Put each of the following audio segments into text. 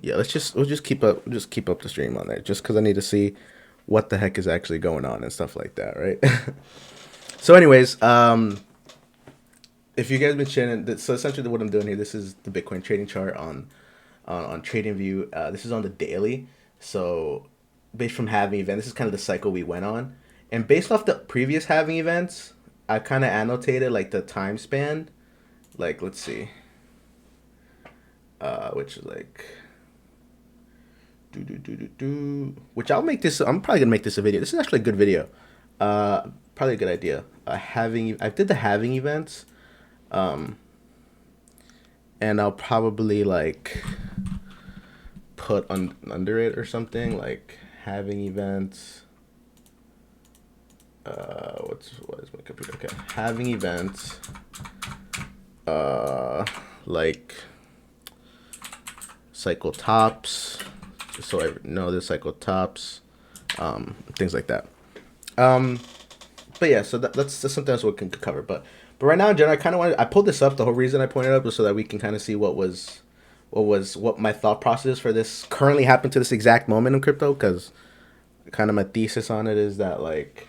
Yeah, we'll just keep up the stream on there, just because I need to see what the heck is actually going on and stuff like that, right? So, anyways, if you guys been chilling, so essentially what I'm doing here, this is the Bitcoin trading chart on TradingView. This is on the daily. So, based from halving event, this is kind of the cycle we went on, and based off the previous halving events, I kind of annotated like the time span. Like, let's see, which is like which I'll make this. I'm probably gonna make this a video. This is actually a good video. Probably a good idea. Having I did the halving events, um, and I'll probably like put under it or something like halving events. What is my computer? Okay, halving events. Like cycle tops, just so I know the cycle tops, things like that. But yeah, so that's something else we can cover. But right now, in general, I pulled this up. The whole reason I pointed it up was so that we can kind of see what my thought process for this currently happened to this exact moment in crypto. Because kind of my thesis on it is that like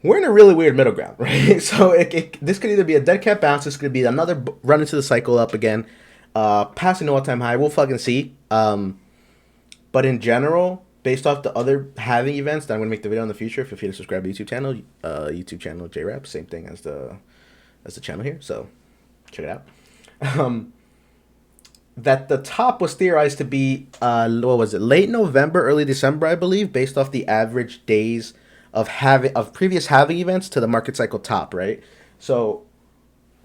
we're in a really weird middle ground, right? So this could either be a dead cat bounce, this could be another run into the cycle up again, passing the all-time high. We'll fucking see. But in general, based off the other halving events that I'm gonna make the video in the future, feel free to subscribe to YouTube channel JRap, same thing as the channel here. So check it out. That the top was theorized to be what was it, late November, early December, I believe, based off the average days of previous halving events to the market cycle top, right? So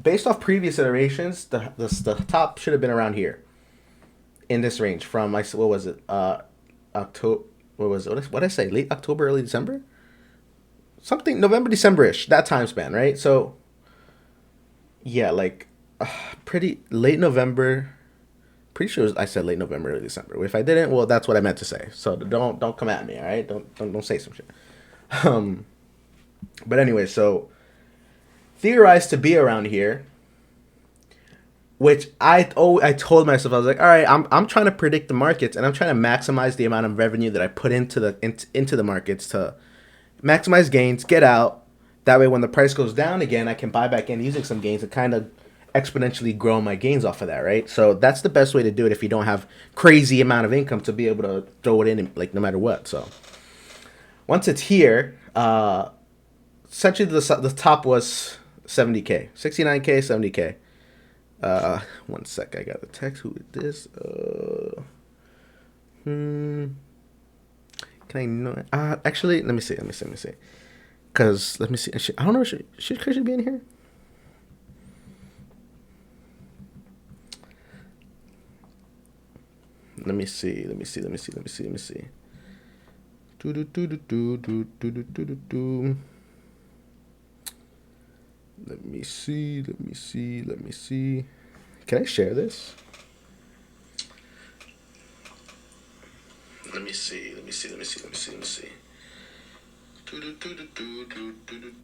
based off previous iterations, the top should have been around here in this range from what was it, October, what did I say, late October, early December, something, November, December-ish, that time span, right? So yeah, like pretty late November. Pretty sure I said late November, early December. If I didn't, well, that's what I meant to say. So don't come at me, all right? Don't say some shit. Um, but anyway, so theorized to be around here, which I told myself, I was like, all right, I'm trying to predict the markets and I'm trying to maximize the amount of revenue that I put into the markets to maximize gains, get out. That way, when the price goes down again, I can buy back in using some gains and kind of exponentially grow my gains off of that, right? So that's the best way to do it if you don't have crazy amount of income to be able to throw it in like no matter what. So once it's here, essentially the top was 70K, 69K, 70K. One sec, I got a text. Who is this? Can I know? Actually, let me see. Cause let me see. I don't know. Should Chrissy be in here? Let me see. Do do do do do do do do do do. Let me see. Can I share this? Let me see.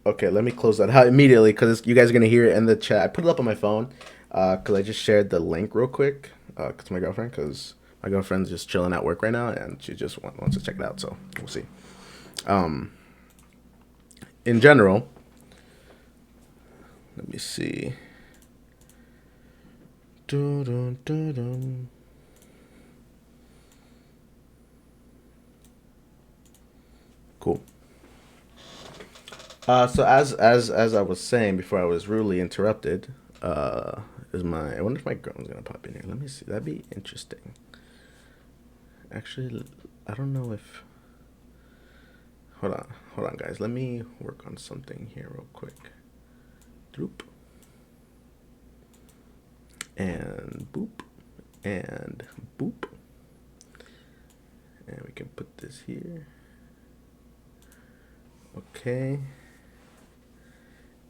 Okay, let me close that out immediately because you guys are gonna hear it in the chat. I put it up on my phone because I just shared the link real quick to my girlfriend because my girlfriend's just chilling at work right now and she just wants to check it out. So we'll see. In general, let me see. Cool. So as I was saying before I was rudely interrupted, I wonder if my girl's gonna pop in here. Let me see. That'd be interesting. Actually, I don't know if. Hold on, guys. Let me work on something here real quick. Droop. And boop. And boop. And we can put this here. Okay.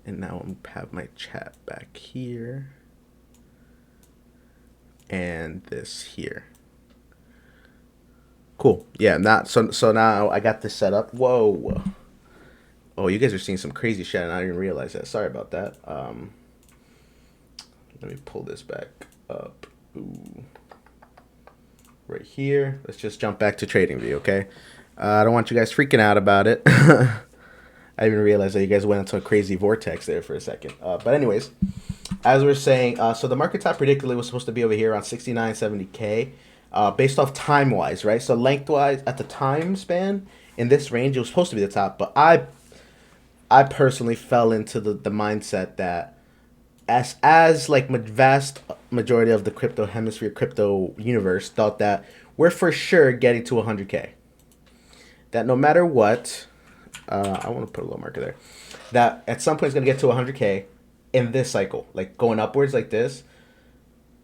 And now I'm have my chat back here. And this here. Cool. Yeah, so now I got this set up. Whoa. Oh, you guys are seeing some crazy shit and I didn't realize that. Sorry about that. Let me pull this back up. right here. Let's just jump back to TradingView, okay? I don't want you guys freaking out about it. I didn't even realize that you guys went into a crazy vortex there for a second. But anyways, as we are saying, so the market top predictably was supposed to be over here around 69.70K, based off time-wise, right? So lengthwise, at the time span, in this range, it was supposed to be the top. But I personally fell into the mindset that as like vast majority of the crypto hemisphere, crypto universe thought that we're for sure getting to 100K. That no matter what, I want to put a little marker there, that at some point it's going to get to 100K in this cycle, like going upwards like this,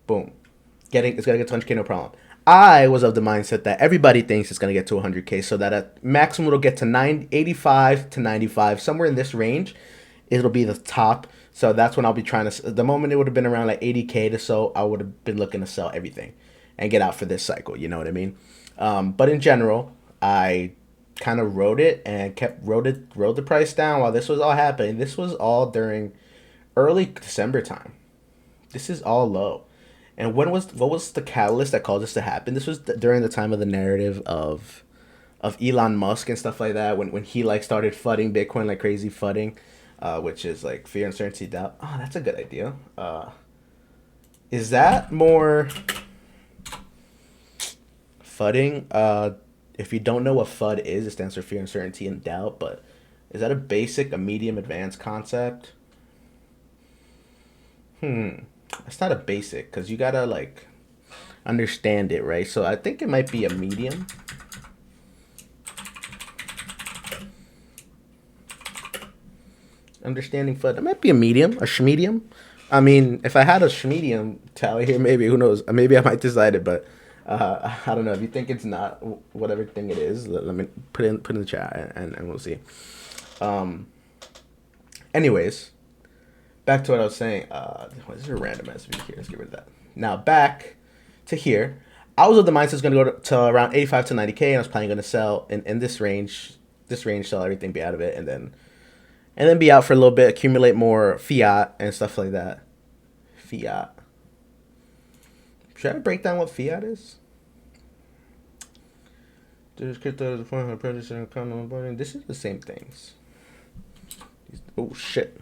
boom, it's going to get to 100K, no problem. I was of the mindset that everybody thinks it's going to get to 100K, so that at maximum it'll get to 85 to 95, somewhere in this range, it'll be the top. So that's when I'll be trying to, the moment it would have been around like 80K to so, I would have been looking to sell everything and get out for this cycle, you know what I mean? But in general, I kind of rode it and rode the price down while this was all happening. This was all during early December time. This is all low. And what was the catalyst that caused this to happen? This was during the time of the narrative of Elon Musk and stuff like that, when he like started fudding Bitcoin like crazy, fudding, which is like fear, uncertainty, doubt. Oh, that's a good idea. Is that more fudding? If you don't know what FUD is, it stands for fear, uncertainty, and doubt. But is that a basic, a medium, advanced concept? It's not a basic, because you gotta like understand it, right? So I think it might be a medium. Understanding FUD. It might be a medium, a schmedium. I mean, if I had a schmedium tally here, maybe, who knows? Maybe I might decide it, but I don't know. If you think it's not whatever thing it is, let me put in the chat and we'll see. Anyways, back to what I was saying. This is a random ass video here. Let's get rid of that. Now back to here. I was of the mindset it's going to go to around 85 to 90K, and I was planning going to sell in this range. Sell everything, be out of it, and then be out for a little bit, accumulate more fiat and stuff like that. Fiat. Should I break down what fiat is? This is the same things. Oh shit.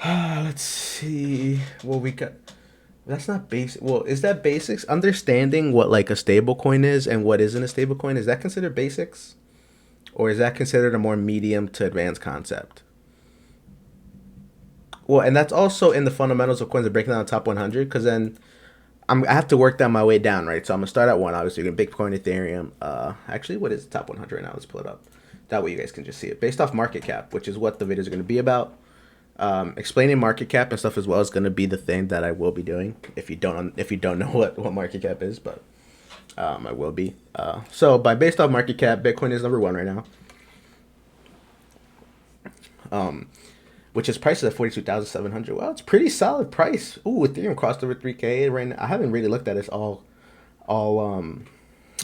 Let's see what we got. That's not basic. Well, is that basics? Understanding what like a stable coin is and what isn't a stable coin, is that considered basics? Or is that considered a more medium to advanced concept? Well, and that's also in the fundamentals of coins, of breaking down the top 100, because then I have to work down my way down, right? So I'm going to start at 1, obviously. Bitcoin, Ethereum. Actually, what is the top 100 right now? Let's pull it up. That way you guys can just see it. Based off market cap, which is what the videos are going to be about. Explaining market cap and stuff as well is going to be the thing that I will be doing. If you don't know what market cap is, but I will be. So based off market cap, Bitcoin is number 1 right now. Which is priced at 42,700. Well, it's pretty solid price. Ooh, Ethereum crossed over 3K right now. I haven't really looked at this all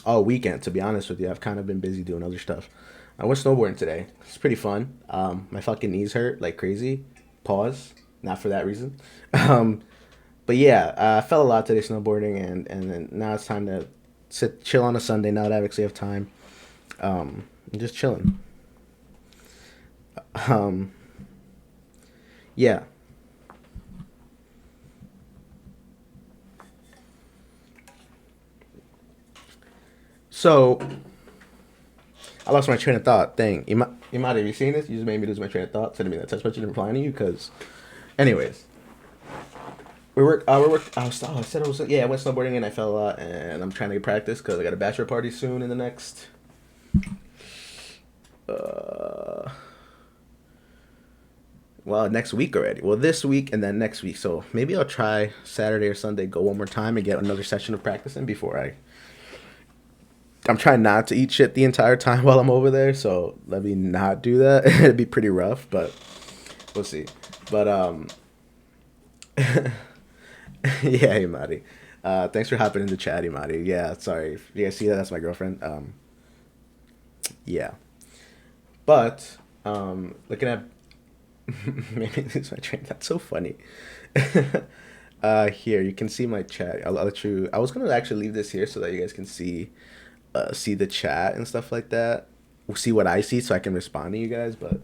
weekend, to be honest with you. I've kind of been busy doing other stuff. I went snowboarding today. It's pretty fun. My fucking knees hurt like crazy. Pause. Not for that reason. But yeah, I fell a lot today snowboarding, and then now it's time to chill on a Sunday. Now that I actually have time, I'm just chilling. Yeah. So I lost my train of thought. Dang. Imad, have you seen this? You just made me lose my train of thought. Sending me that text message and replying to you. Because, anyways, I went snowboarding and I fell a lot, and I'm trying to get practice because I got a bachelor party soon in the next. Next week already. Well, this week and then next week. So maybe I'll try Saturday or Sunday, go one more time and get another session of practicing before I'm trying not to eat shit the entire time while I'm over there. So let me not do that. It'd be pretty rough, but we'll see. But, yeah, Imadi. Thanks for hopping in the chat, Imadi. Yeah, sorry. If you guys see that, that's my girlfriend. Yeah. But, looking at Maybe lose my train. That's so funny. Here you can see my chat. I'll let you. I was gonna actually leave this here so that you guys can see the chat and stuff like that. See what I see so I can respond to you guys. But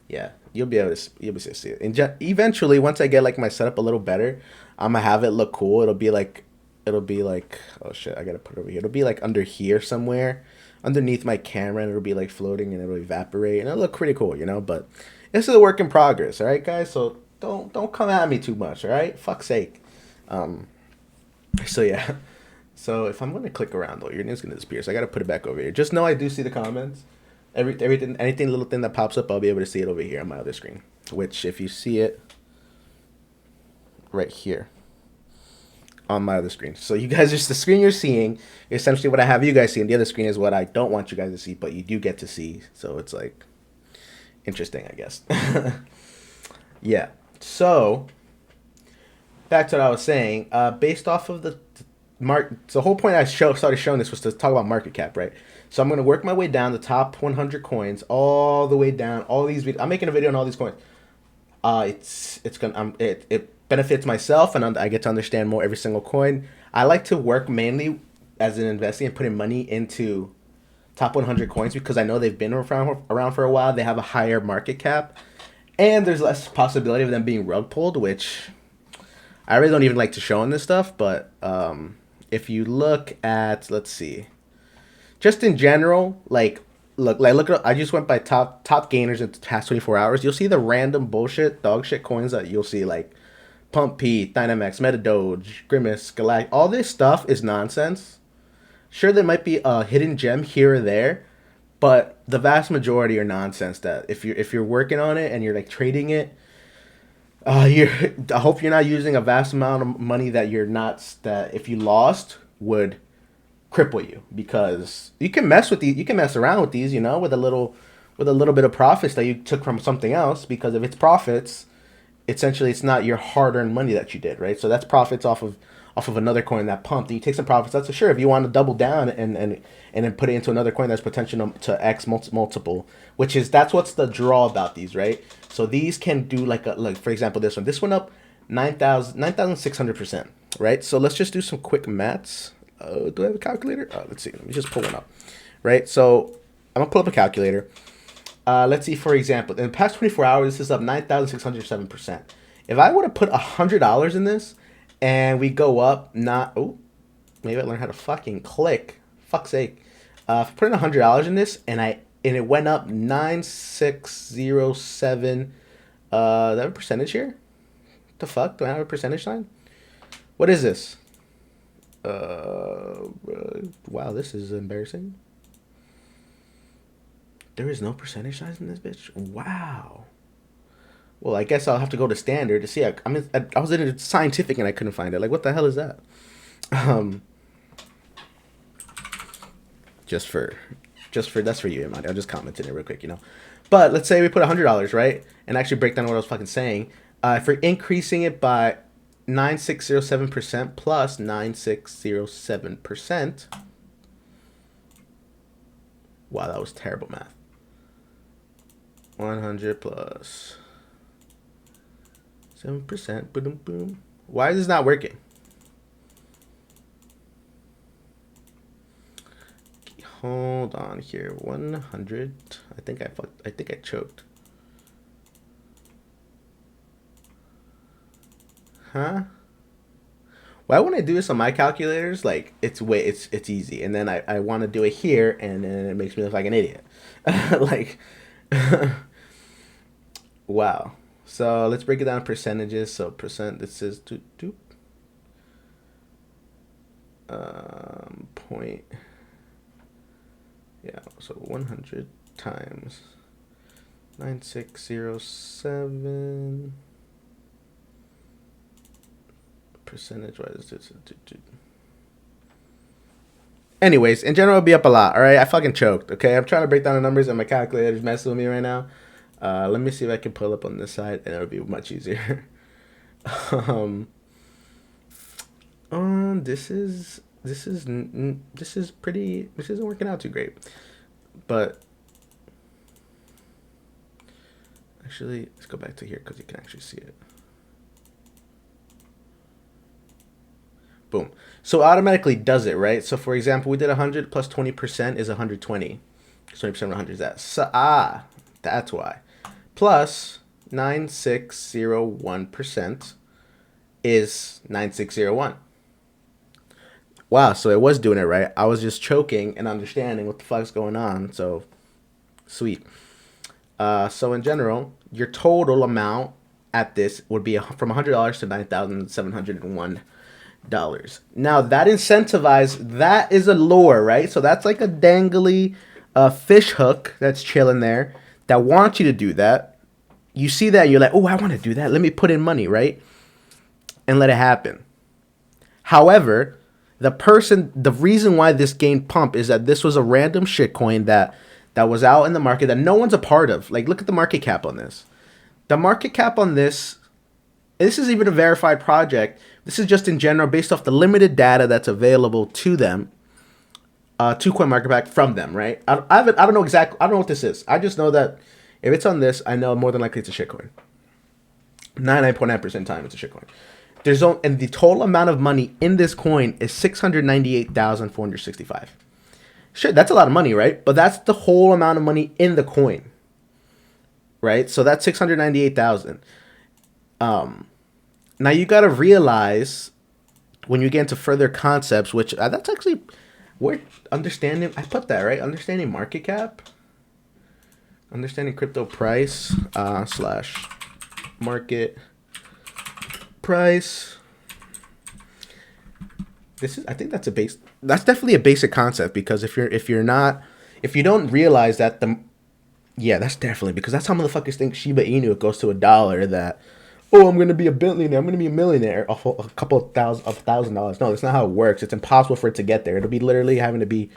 yeah, you'll be able to see it. And eventually, once I get like my setup a little better, I'm gonna have it look cool. It'll be like oh shit, I gotta put it over here. It'll be like under here somewhere, underneath my camera, and it'll be like floating and it'll evaporate and it'll look pretty cool, you know. But this is a work in progress, all right, guys. So don't come at me too much, all right? Fuck's sake. Um. So yeah. So if I'm gonna click around though, your name's gonna disappear. So I gotta put it back over here. Just know I do see the comments. Everything, anything, little thing that pops up, I'll be able to see it over here on my other screen. Which, if you see it, right here on my other screen. So you guys, just the screen you're seeing, essentially what I have you guys see, and the other screen is what I don't want you guys to see, but you do get to see. So it's like interesting, I guess. Yeah. So back to what I was saying. Based off of the whole point started showing this was to talk about market cap, right? So I'm gonna work my way down the top 100 coins, all the way down. All these I'm making a video on all these coins. It's gonna it benefits myself, and I get to understand more every single coin. I like to work mainly as an investing and putting money into top 100 coins because I know they've been around for a while. They have a higher market cap, and there's less possibility of them being rug pulled, which I really don't even like to show on this stuff. But if you look at, let's see, just in general, look at, I just went by top gainers in the past 24 hours. You'll see the random bullshit dog shit coins that you'll see, like Pump P, Dynamax, MetaDoge, Grimace, Galact. All this stuff is nonsense. Sure, there might be a hidden gem here or there, but the vast majority are nonsense. That if you're working on it and you're like trading it, I hope you're not using a vast amount of money that if you lost would cripple you, because you can mess around with these, you know, with a little bit of profits that you took from something else, because if it's profits, essentially it's not your hard-earned money that you did, right? So that's profits off of another coin that pumped, and you take some profits. That's for sure. If you want to double down and then put it into another coin that's potential to X multiple, that's what's the draw about these, right? So these can do like for example, this went up 9,600%, right? So let's just do some quick maths. Do I have a calculator? Let's see. Let me just pull one up, right? So I'm gonna pull up a calculator. Let's see, for example, in the past 24 hours, this is up 9,607%. If I were to put $100 in this, and we go up, maybe I learned how to fucking click. Fuck's sake. If I put in $100 in this, and it went up 9,607. Do I have a percentage here? What the fuck? Do I have a percentage sign? What is this? Wow, this is embarrassing. There is no percentage signs in this bitch. Wow. Well, I guess I'll have to go to standard to see. I was in a scientific and I couldn't find it. Like, what the hell is that? Just for that's for you, Imani. I'll just comment it real quick, you know. But let's say we put $100, right? And actually break down what I was fucking saying. If we're increasing it by 9,607% plus 9,607%. Wow, that was terrible math. 100 plus 7%. Boom, boom. Why is this not working? Hold on here. 100. I think I choked. Huh? Why when I do this on my calculators, like it's easy, and then I want to do it here, and then it makes me look like an idiot. Like, wow. So let's break it down in percentages. So percent, this is point. Yeah. So 100 times 9,607. Percentage wise, anyways, in general, it'll be up a lot. All right, I fucking choked. Okay, I'm trying to break down the numbers, and my calculator's messing with me right now. Let me see if I can pull up on this side, and it'll be much easier. This isn't working out too great, but Actually, let's go back to here because you can actually see it. Boom. So it automatically does it, right? So for example, we did 100 plus 20% is 120. 20% of 100 is that. So, that's why. Plus 9601% is 9601. Wow, so it was doing it right. I was just choking and understanding what the fuck's going on. So, sweet. So in general, your total amount at this would be from $100 to $9,701. Now that that is a lure, right? So that's like a dangly fish hook that's chilling there that wants you to do that. You see that and you're like, oh, I want to do that. Let me put in money, right? And let it happen. However, the reason why this gained pump is that this was a random shitcoin that was out in the market that no one's a part of. Like, look at the market cap on this. The market cap on this is even a verified project. This is just in general based off the limited data that's available to them, to CoinMarketCap from them, right? I don't know exactly. I don't know what this is. I just know that if it's on this, I know more than likely it's a shitcoin. 99.9% time it's a shitcoin. And the total amount of money in this coin is 698,465. Sure, that's a lot of money, right? But that's the whole amount of money in the coin, right? So that's 698,000. Now you got to realize when you get into further concepts, which that's actually where understanding. I put that right. Understanding market cap, understanding crypto price slash market price. I think that's that's definitely a basic concept, because if you don't realize that that's definitely, because that's how motherfuckers think Shiba Inu, it goes to $1, that, oh, I'm going to be a billionaire, I'm going to be a millionaire off a couple of $1,000. No, that's not how it works. It's impossible for it to get there. It'll be literally having to be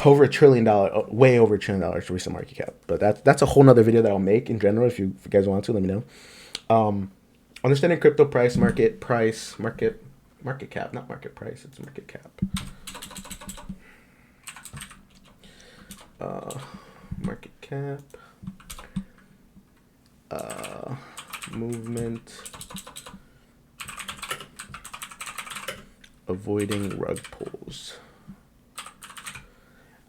over $1 trillion, way over $1 trillion to reach the market cap. But that's a whole nother video that I'll make in general. If you guys want to, let me know. Understanding crypto price, market cap, not market price, it's market cap. Market cap, movement, avoiding rug pulls.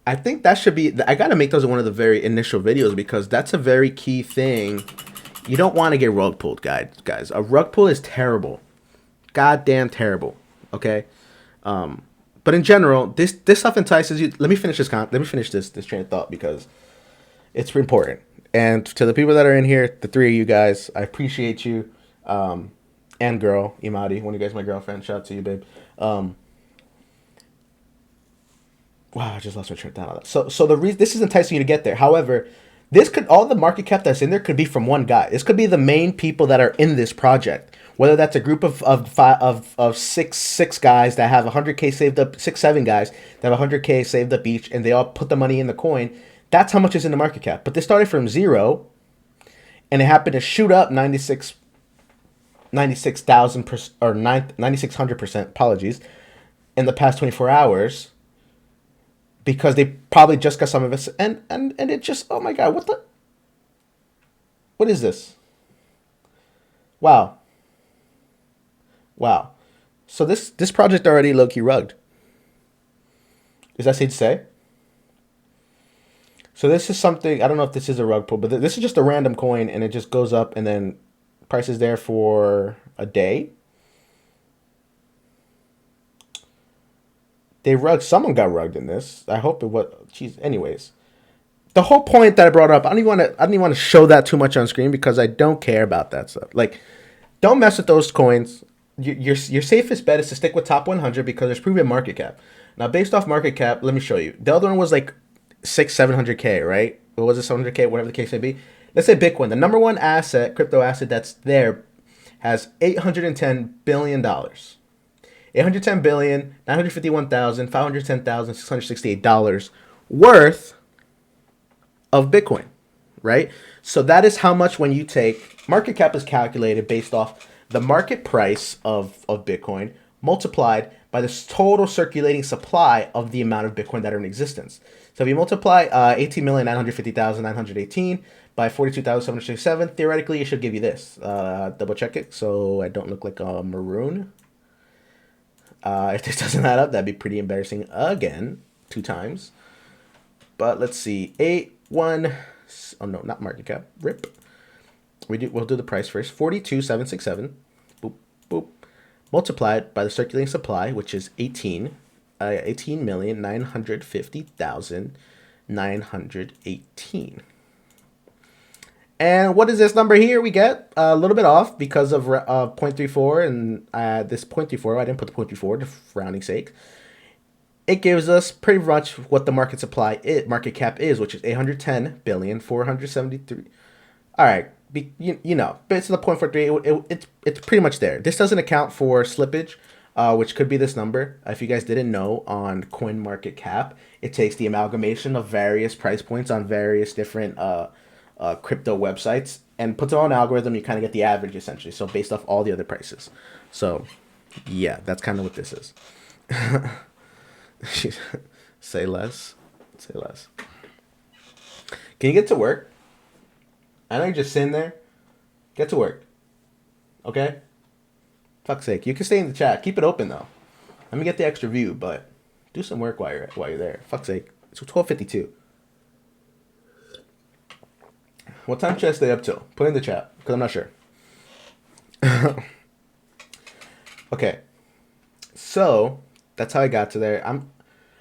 I think that should be, I gotta make those one of the very initial videos, because that's a very key thing. You don't want to get rug pulled, guys. A rug pull is terrible. Goddamn terrible. Okay? But in general, this stuff entices you. Let me finish this train of thought, because it's important. And to the people that are in here, the three of you guys, I appreciate you. And girl, Imadi, one of you guys, my girlfriend. Shout out to you, babe. Wow, I just lost my train of thought. So the reason this is enticing you to get there. However, all the market cap that's in there could be from one guy. This could be the main people that are in this project. Whether that's a group of six guys that have 100K saved up, 6-7 guys that have 100K saved up each, and they all put the money in the coin. That's how much is in the market cap. But this started from zero, and it happened to shoot up 96,000% or 9,600%. Apologies, in the past 24 hours. Because they probably just got some of it, and it just, oh my god, what is this? Wow. So this project already low-key rugged. Is that safe to say? So this is something, I don't know if this is a rug pull, but this is just a random coin, and it just goes up, and then price is there for a day. Someone got rugged in this. I hope it was. Jeez. Anyways, the whole point that I brought up, I don't even want to show that too much on screen, because I don't care about that stuff. Like, don't mess with those coins. Your safest bet is to stick with top 100, because there's proven market cap. Now, based off market cap, let me show you. The other one was like 700K, right? What was it, 700K, whatever the case may be. Let's say Bitcoin, the number one crypto asset that's there, has $810 billion. $810,951,510,668 worth of Bitcoin, right? So that is how much, when you take, market cap is calculated based off the market price of Bitcoin multiplied by the total circulating supply of the amount of Bitcoin that are in existence. So if you multiply 18,950,918 by 42,767, theoretically it should give you this. Double check it so I don't look like a maroon. If this doesn't add up, that'd be pretty embarrassing again, 2 times. But let's see, 1, oh no, not market cap, rip. We'll do the price first, 42,767, boop, boop, multiplied by the circulating supply, which is 18,950,918. And what is this number here? We get a little bit off because of 0.34, and this 0.34, I didn't put the 0.34 for rounding sake. It gives us pretty much what the market cap is, which is 810,473. All right, you know, based on the 0.43, it's pretty much there. This doesn't account for slippage, which could be this number. If you guys didn't know, on CoinMarketCap, it takes the amalgamation of various price points on various different crypto websites and puts it on an algorithm. You kind of get the average essentially, so based off all the other prices. So yeah, that's kind of what this is. Say less. Can you get to work? I know you're just sitting there. Get to work. Okay? Fuck's sake. You can stay in the chat. Keep it open though. Let me get the extra view, but do some work while you're there. Fuck's sake. It's 12:52. What time should I stay up till? Put it in the chat, because I'm not sure. Okay. So, that's how I got to there.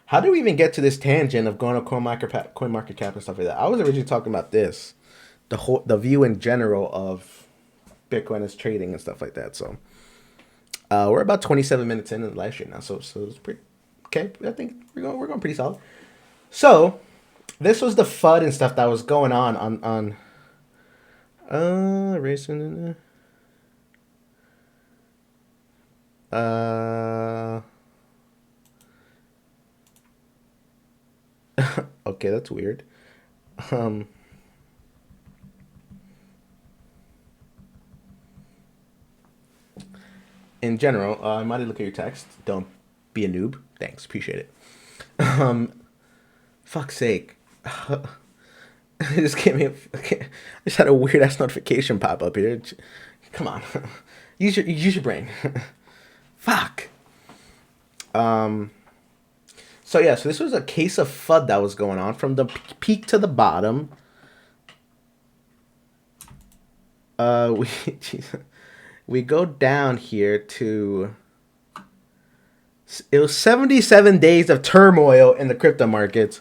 How did we even get to this tangent of going to CoinMarketCap and stuff like that? I was originally talking about this. The view in general of Bitcoin as trading and stuff like that. So, we're about 27 minutes in the live stream now. So it's pretty... Okay, I think we're going pretty solid. So, this was the FUD and stuff that was going on racing. Okay, that's weird. In general, I might look at your text. Don't be a noob. Thanks, appreciate it. Fuck's sake. It just gave me I just had a weird ass notification pop up here. Come on. Use your brain. Fuck. So yeah, so this was a case of FUD that was going on from the peak to the bottom. We go down here to... It was 77 days of turmoil in the crypto markets,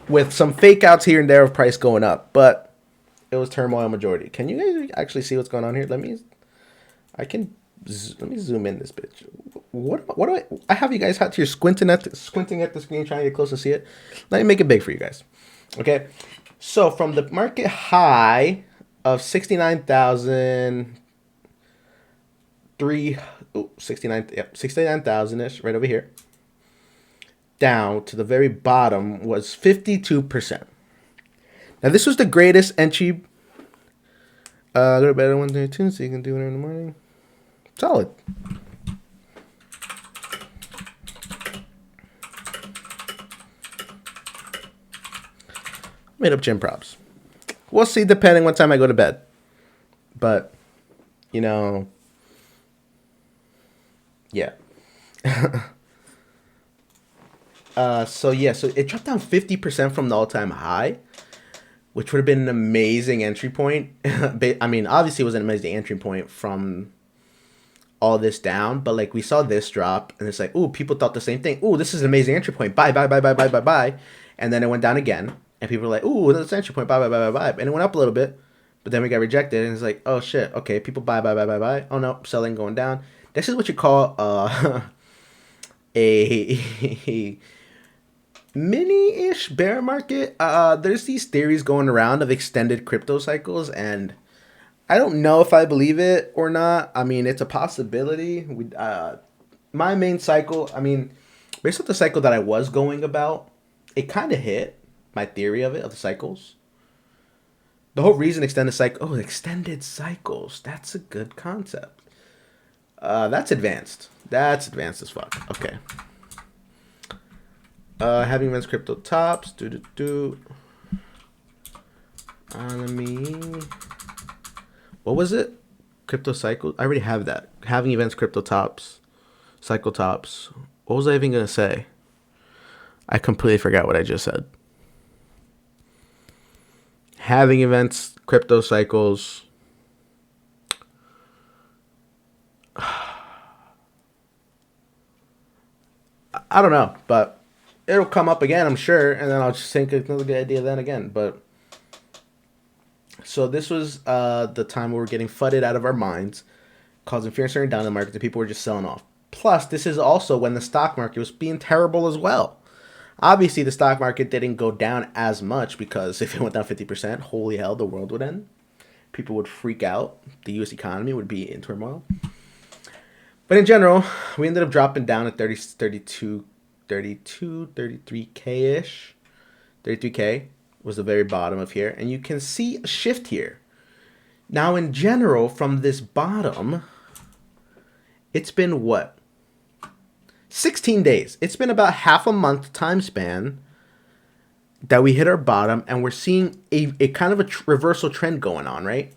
with some fake outs here and there of price going up, but it was turmoil majority. Can you guys actually see what's going on here? Let me zoom in this bitch. What do I have you guys out here squinting at the screen, trying to get close to see it? Let me make it big for you guys. Okay, so from the market high of 69,000-ish, right over here, down to the very bottom was 52%. Now this was the greatest entry. A little better 132, so you can do it in the morning. Solid. Made up gym props. We'll see depending what time I go to bed. But, you know, yeah. So it dropped down 50% from the all-time high, which would have been an amazing entry point. I mean, obviously it was an amazing entry point from all this down, but like we saw this drop and it's like, ooh, people thought the same thing. Ooh, this is an amazing entry point. Buy. And then it went down again and people were like, ooh, that's an entry point. Buy. And it went up a little bit, but then we got rejected and it's like, oh shit. Okay. People buy. Oh no, selling, going down. This is what you call, a mini-ish bear market. There's these theories going around of extended crypto cycles, and I don't know if I believe it or not. I mean, it's a possibility. My main cycle, I mean, based on the cycle that I was going about, it kind of hit my theory of the cycles. The whole reason extended cycles. That's a good concept. That's advanced. That's advanced as fuck. Okay. Having events crypto tops. Let me. What was it? Crypto cycle. I already have that. Having events crypto tops. Cycle tops. What was I even gonna say? I completely forgot what I just said. Having events, crypto cycles. I don't know, but it'll come up again, I'm sure, and then I'll just think it's another good idea then again. But so this was the time we were getting fudded out of our minds, causing fear and uncertainty down in the market, and people were just selling off. Plus, this is also when the stock market was being terrible as well. Obviously, the stock market didn't go down as much because if it went down 50%, holy hell, the world would end. People would freak out. The U.S. economy would be in turmoil. But in general, we ended up dropping down at 33K-ish. 33K was the very bottom of here. And you can see a shift here. Now, in general, from this bottom, it's been what? 16 days. It's been about half a month time span that we hit our bottom, and we're seeing a kind of a reversal trend going on, right?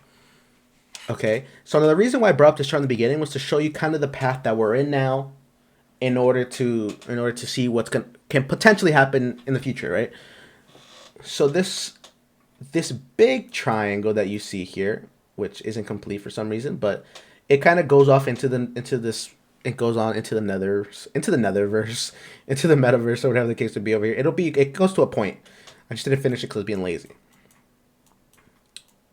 Okay, so the reason why I brought up this chart in the beginning was to show you kind of the path that we're in now, in order to see what's can potentially happen in the future, right? So this big triangle that you see here, which isn't complete for some reason, but it kind of goes off into this. It goes on into the netherverse, into the metaverse, or whatever the case would be over here. It goes to a point. I just didn't finish it because I was being lazy.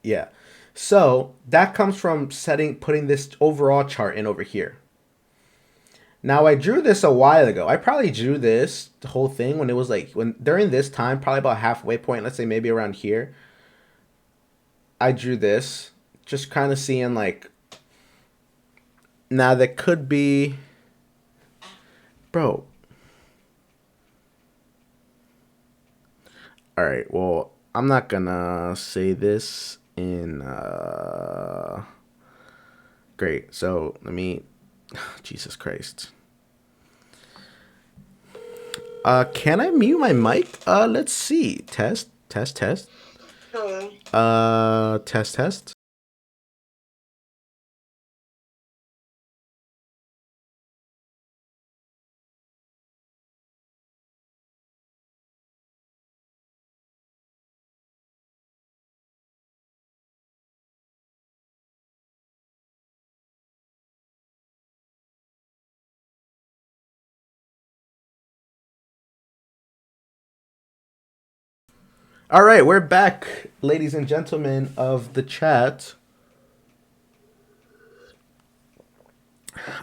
Yeah. So that comes from putting this overall chart in over here. Now I drew this a while ago. I probably drew the whole thing when it was during this time, probably about halfway point, let's say maybe around here. I drew this, just kind of seeing now that could be, bro. All right, well, I'm not gonna say this in great. So let me Jesus Christ. Can I mute my mic? Let's see. Test. Hello. Test. All right, we're back, ladies and gentlemen of the chat.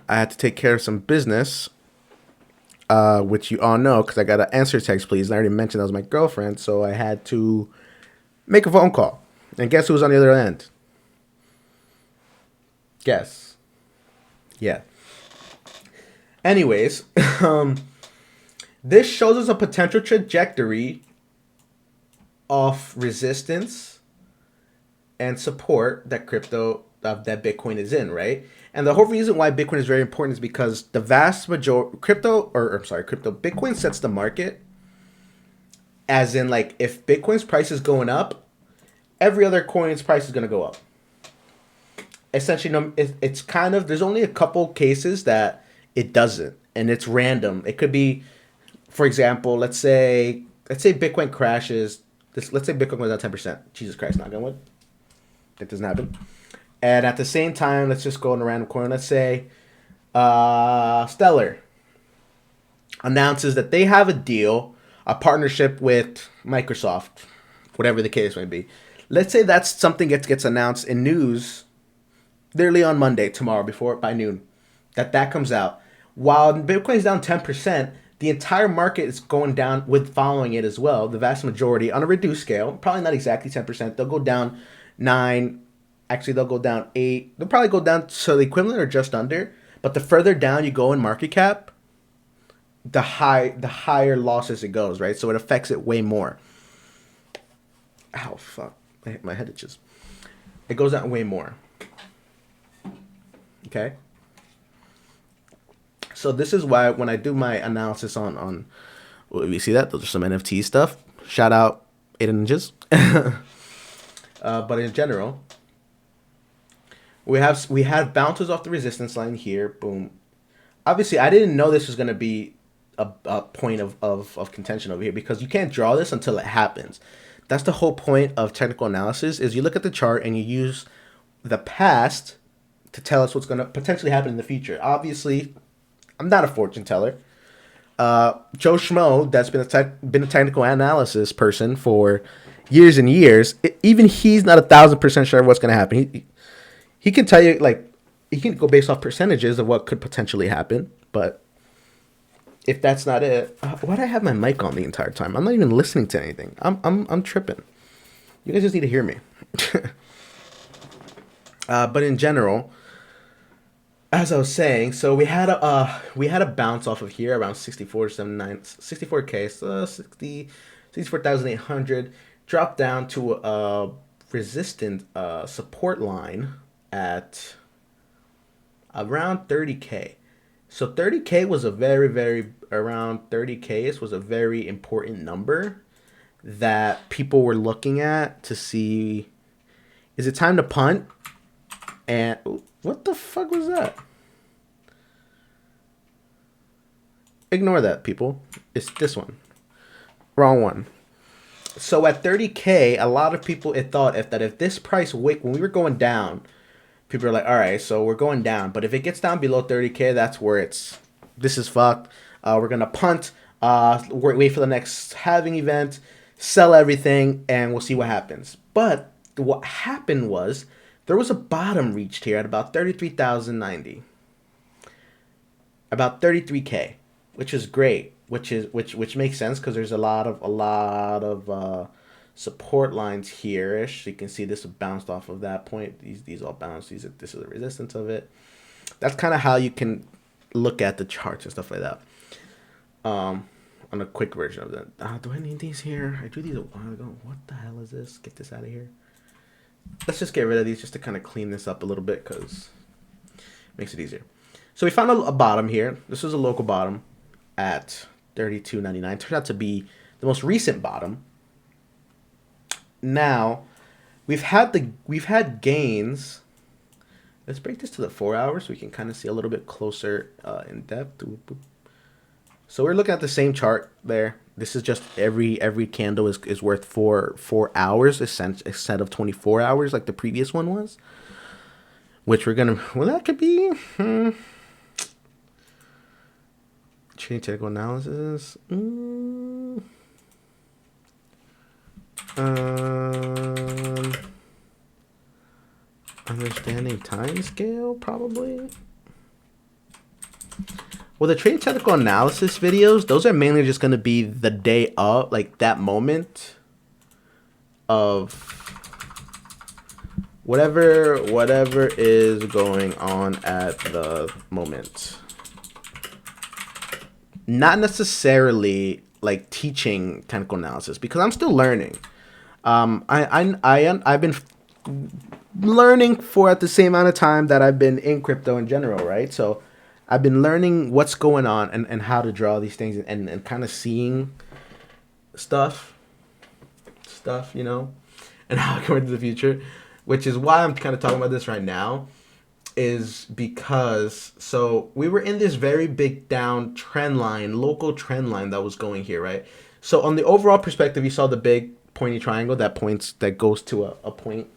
I had to take care of some business, which you all know because I got an answer text, please. And I already mentioned that was my girlfriend, so I had to make a phone call. And guess who was on the other end? Guess. Yeah. Anyways, this shows us a potential trajectory of resistance and support that that Bitcoin is in, right? And the whole reason why Bitcoin is very important is because the vast majority Bitcoin sets the market, as in if Bitcoin's price is going up, every other coin's price is going to go up. Essentially, it's kind of, there's only a couple cases that it doesn't, and it's random. It could be, for example, let's say Bitcoin crashes. Let's say Bitcoin goes down 10%. Jesus Christ, not gonna win. That doesn't happen. And at the same time, let's just go in a random coin. Let's say Stellar announces that they have a partnership with Microsoft, whatever the case may be. Let's say that's something gets announced in news literally on Monday, tomorrow, by noon. That comes out. While Bitcoin's down 10%, the entire market is going down with following it as well. The vast majority on a reduced scale, probably not exactly 10%. They'll go down 9. Actually, they'll go down 8. They'll probably go down to the equivalent or just under. But the further down you go in market cap, the higher losses it goes, right? So it affects it way more. Ow, fuck. My head itches. It goes down way more. Okay? So this is why when I do my analysis on You see that? Those are some NFT stuff. Shout out 8 Ninjas. But in general, we had bounces off the resistance line here. Boom. Obviously, I didn't know this was going to be a point of contention over here, because you can't draw this until it happens. That's the whole point of technical analysis, is you look at the chart and you use the past to tell us what's going to potentially happen in the future. Obviously, I'm not a fortune teller. Joe Schmo, that's been a technical analysis person for years and years, even he's not 1,000% sure what's going to happen. He can tell you, like, he can go based off percentages of what could potentially happen, but if that's not it, why do I have my mic on the entire time? I'm not even listening to anything. I'm tripping. You guys just need to hear me. But in general, as I was saying, so we had a bounce off of here around 64K, so 64,800, dropped down to a resistant support line at around 30K. So 30K was around 30K was a very important number that people were looking at to see, is it time to punt? And what the fuck was that? Ignore that, people. It's this one. Wrong one. So at 30K, a lot of people thought if this price when we were going down, people are like, all right, so we're going down. But if it gets down below 30K, that's where this is fucked. We're going to punt, wait for the next halving event, sell everything, and we'll see what happens. But what happened was there was a bottom reached here at about 33,090. About 33K, which is great, which makes sense because there's a lot of support lines here-ish. So you can see this bounced off of that point. These all bounced. This is the resistance of it. That's kind of how you can look at the charts and stuff like that. On a quick version of that. Do I need these here? I drew these a while ago. What the hell is this? Get this out of here. Let's just get rid of these just to kind of clean this up a little bit because it makes it easier. So we found a bottom here. This is a local bottom at 32.99. Turned out to be the most recent bottom. Now, we've had gains. Let's break this to the 4 hours so we can kind of see a little bit closer in depth. So we're looking at the same chart there. This is just every candle is worth 4 hours instead of 24 hours like the previous one was. Which we're gonna, well, that could be trading technical analysis. Understanding time scale, probably. Well, the trading technical analysis videos, those are mainly just going to be the day of, like that moment of whatever is going on at the moment. Not necessarily like teaching technical analysis because I'm still learning. I've been learning for at the same amount of time that I've been in crypto in general, right? So I've been learning what's going on and how to draw these things and kind of seeing stuff, you know, and how it can work in the future, which is why I'm kind of talking about this right now, is because, so we were in this very big down trend line, local trend line that was going here, right? So on the overall perspective, you saw the big pointy triangle that goes to a point.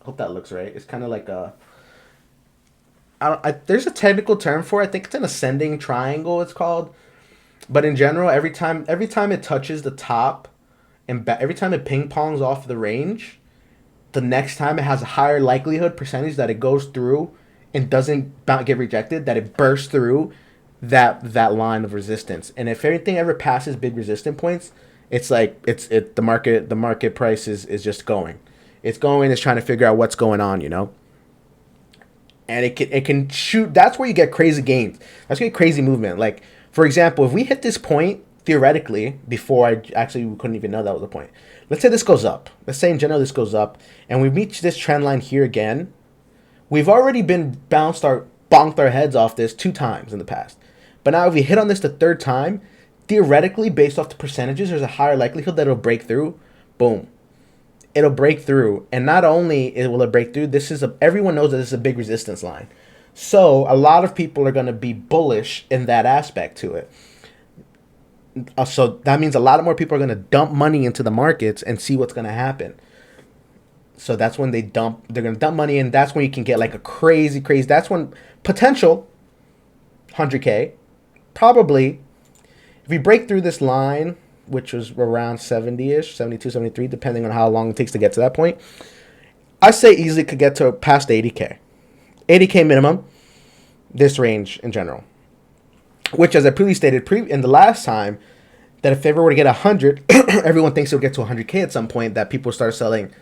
I hope that looks right. It's kind of like there's a technical term for it. I think it's an ascending triangle, it's called. But in general, every time it touches the top and every time it ping pongs off the range, the next time it has a higher likelihood percentage that it goes through and doesn't get rejected, that it bursts through that line of resistance. And if anything ever passes big resistance points, it's like the market price is just going. It's going, it's trying to figure out what's going on, you know? And it can shoot. That's where you get crazy gains. That's where you get crazy movement. Like, for example, if we hit this point, theoretically, before we couldn't even know that was a point. Let's say this goes up. Let's say in general this goes up, and we reach this trend line here again. We've already been bonked our heads off this 2 times in the past. But now if you hit on this the third time, theoretically, based off the percentages, there's a higher likelihood that it'll break through. Boom. It'll break through. And not only will it break through, everyone knows that this is a big resistance line. So a lot of people are going to be bullish in that aspect to it. So that means a lot of more people are going to dump money into the markets and see what's going to happen. So that's when they're going to dump money, and that's when you can get like a crazy, that's when potential 100K, probably, if we break through this line, which was around 70-ish, 72, 73, depending on how long it takes to get to that point, I say easily could get to past 80K. 80K minimum, this range in general. Which, as I previously stated in the last time, that if they ever were to get 100, everyone thinks it'll get to 100K at some point, that people start selling.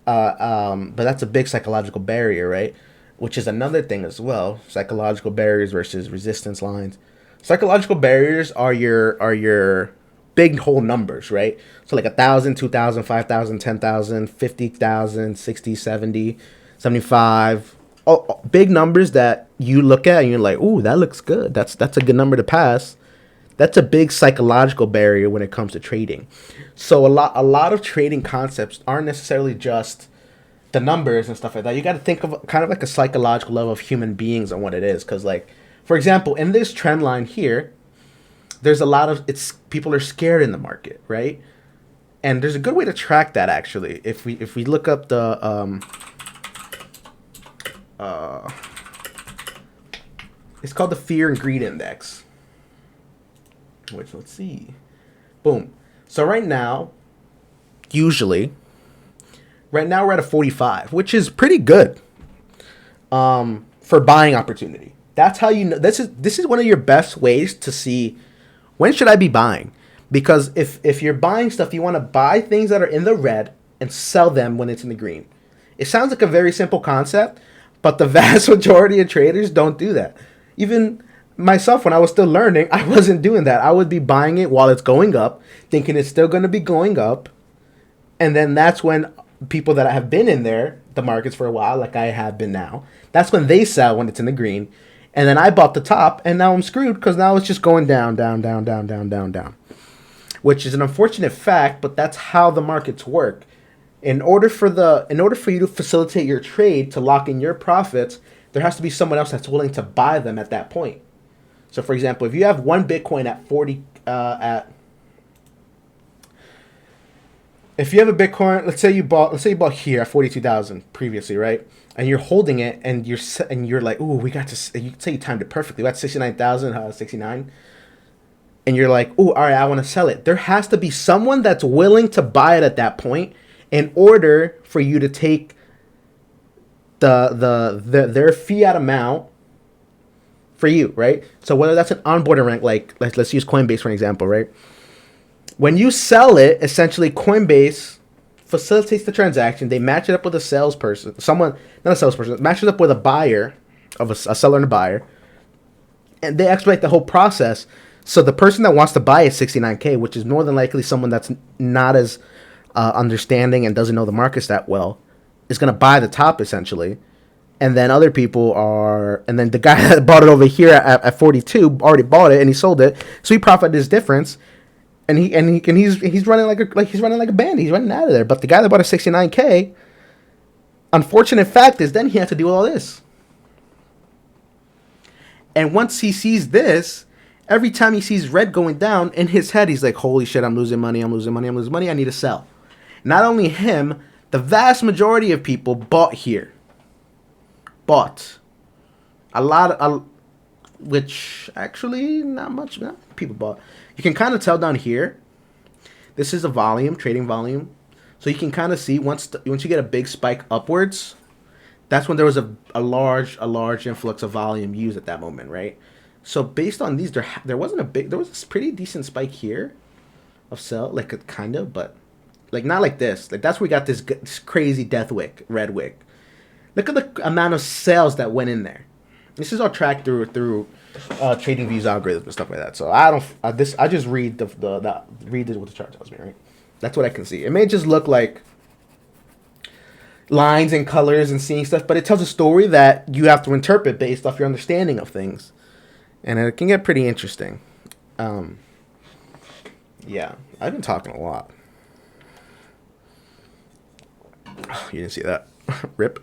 But that's a big psychological barrier, right? Which is another thing as well. Psychological barriers versus resistance lines. Psychological barriers are your big whole numbers, right? So like 1,000, 2,000, 5,000, 10,000, 50,000, 60, 70, 75. Oh, big numbers that you look at and you're like, ooh, that looks good. That's a good number to pass. That's a big psychological barrier when it comes to trading. So a lot of trading concepts aren't necessarily just the numbers and stuff like that. You got to think of kind of like a psychological level of human beings and what it is. Because like, for example, in this trend line here, there's a lot of people are scared in the market, right? And there's a good way to track that actually. If we look up the it's called the Fear and Greed Index. Which, let's see. Boom. So right now we're at a 45, which is pretty good for buying opportunity. That's how you know. This is one of your best ways to see when should I be buying. Because if you're buying stuff, you want to buy things that are in the red and sell them when it's in the green. It sounds like a very simple concept, but the vast majority of traders don't do that. Even myself, when I was still learning, I wasn't doing that. I would be buying it while it's going up, thinking it's still going to be going up. And then that's when people that have been in the markets for a while, like I have been now, that's when they sell when it's in the green. And then I bought the top, and now I'm screwed because now it's just going down, down, down, down, down, down, down. Which is an unfortunate fact, but that's how the markets work. In order for you to facilitate your trade, to lock in your profits, there has to be someone else that's willing to buy them at that point. So, for example, if you have one Bitcoin at if you have a Bitcoin, let's say you bought here at 42,000 previously, right? And you're holding it, and you're like, ooh, we got to. You say you timed it perfectly. We got 69,000, 69, and you're like, ooh, all right, I want to sell it. There has to be someone that's willing to buy it at that point in order for you to take their fiat amount for you, right? So whether that's an onboarding rank, like let's use Coinbase for an example, right? When you sell it, essentially Coinbase facilitates the transaction. They match it up with a salesperson, match it up with a buyer, a seller and a buyer, and they expedite the whole process. So the person that wants to buy is 69K, which is more than likely someone that's not as understanding and doesn't know the markets that well, is going to buy the top essentially. And then other people and then the guy that bought it over here at 42 already bought it and he sold it, so he profited his difference, and he's running like a bandit. He's running out of there. But the guy that bought a 69K, unfortunate fact is then he has to deal with all this. And once he sees this, every time he sees red going down in his head, he's like, holy shit, I'm losing money. I need to sell. Not only him, the vast majority of people bought here. Bought a lot, which actually not much people bought. You can kind of tell down here. This is a volume, trading volume, so you can kind of see once you get a big spike upwards, that's when there was a large influx of volume used at that moment, right? So based on these, there was a pretty decent spike here of sell, like a kind of, but like not like this. Like that's where we got this crazy death wick, red wick. Look at the amount of sales that went in there. This is all tracked through TradingView's algorithm and stuff like that. So I just read what the chart tells me, right? That's what I can see. It may just look like lines and colors and seeing stuff, but it tells a story that you have to interpret based off your understanding of things. and it can get pretty interesting. Yeah, I've been talking a lot. Oh, you didn't see that. Rip.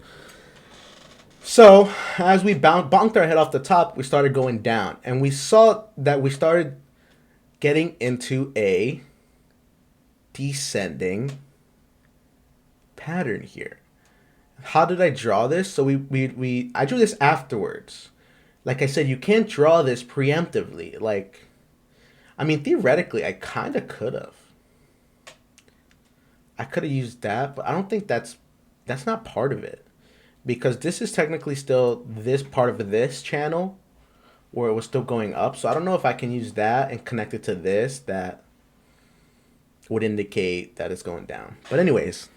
So, as we bonked our head off the top, we started going down. And we saw that we started getting into a descending pattern here. How did I draw this? So I drew this afterwards. Like I said, you can't draw this preemptively. Like, I mean, theoretically, I kind of could have. I could have used that, but I don't think that's not part of it. Because this is technically still this part of this channel where it was still going up. So I don't know if I can use that and connect it to this that would indicate that it's going down. But anyways,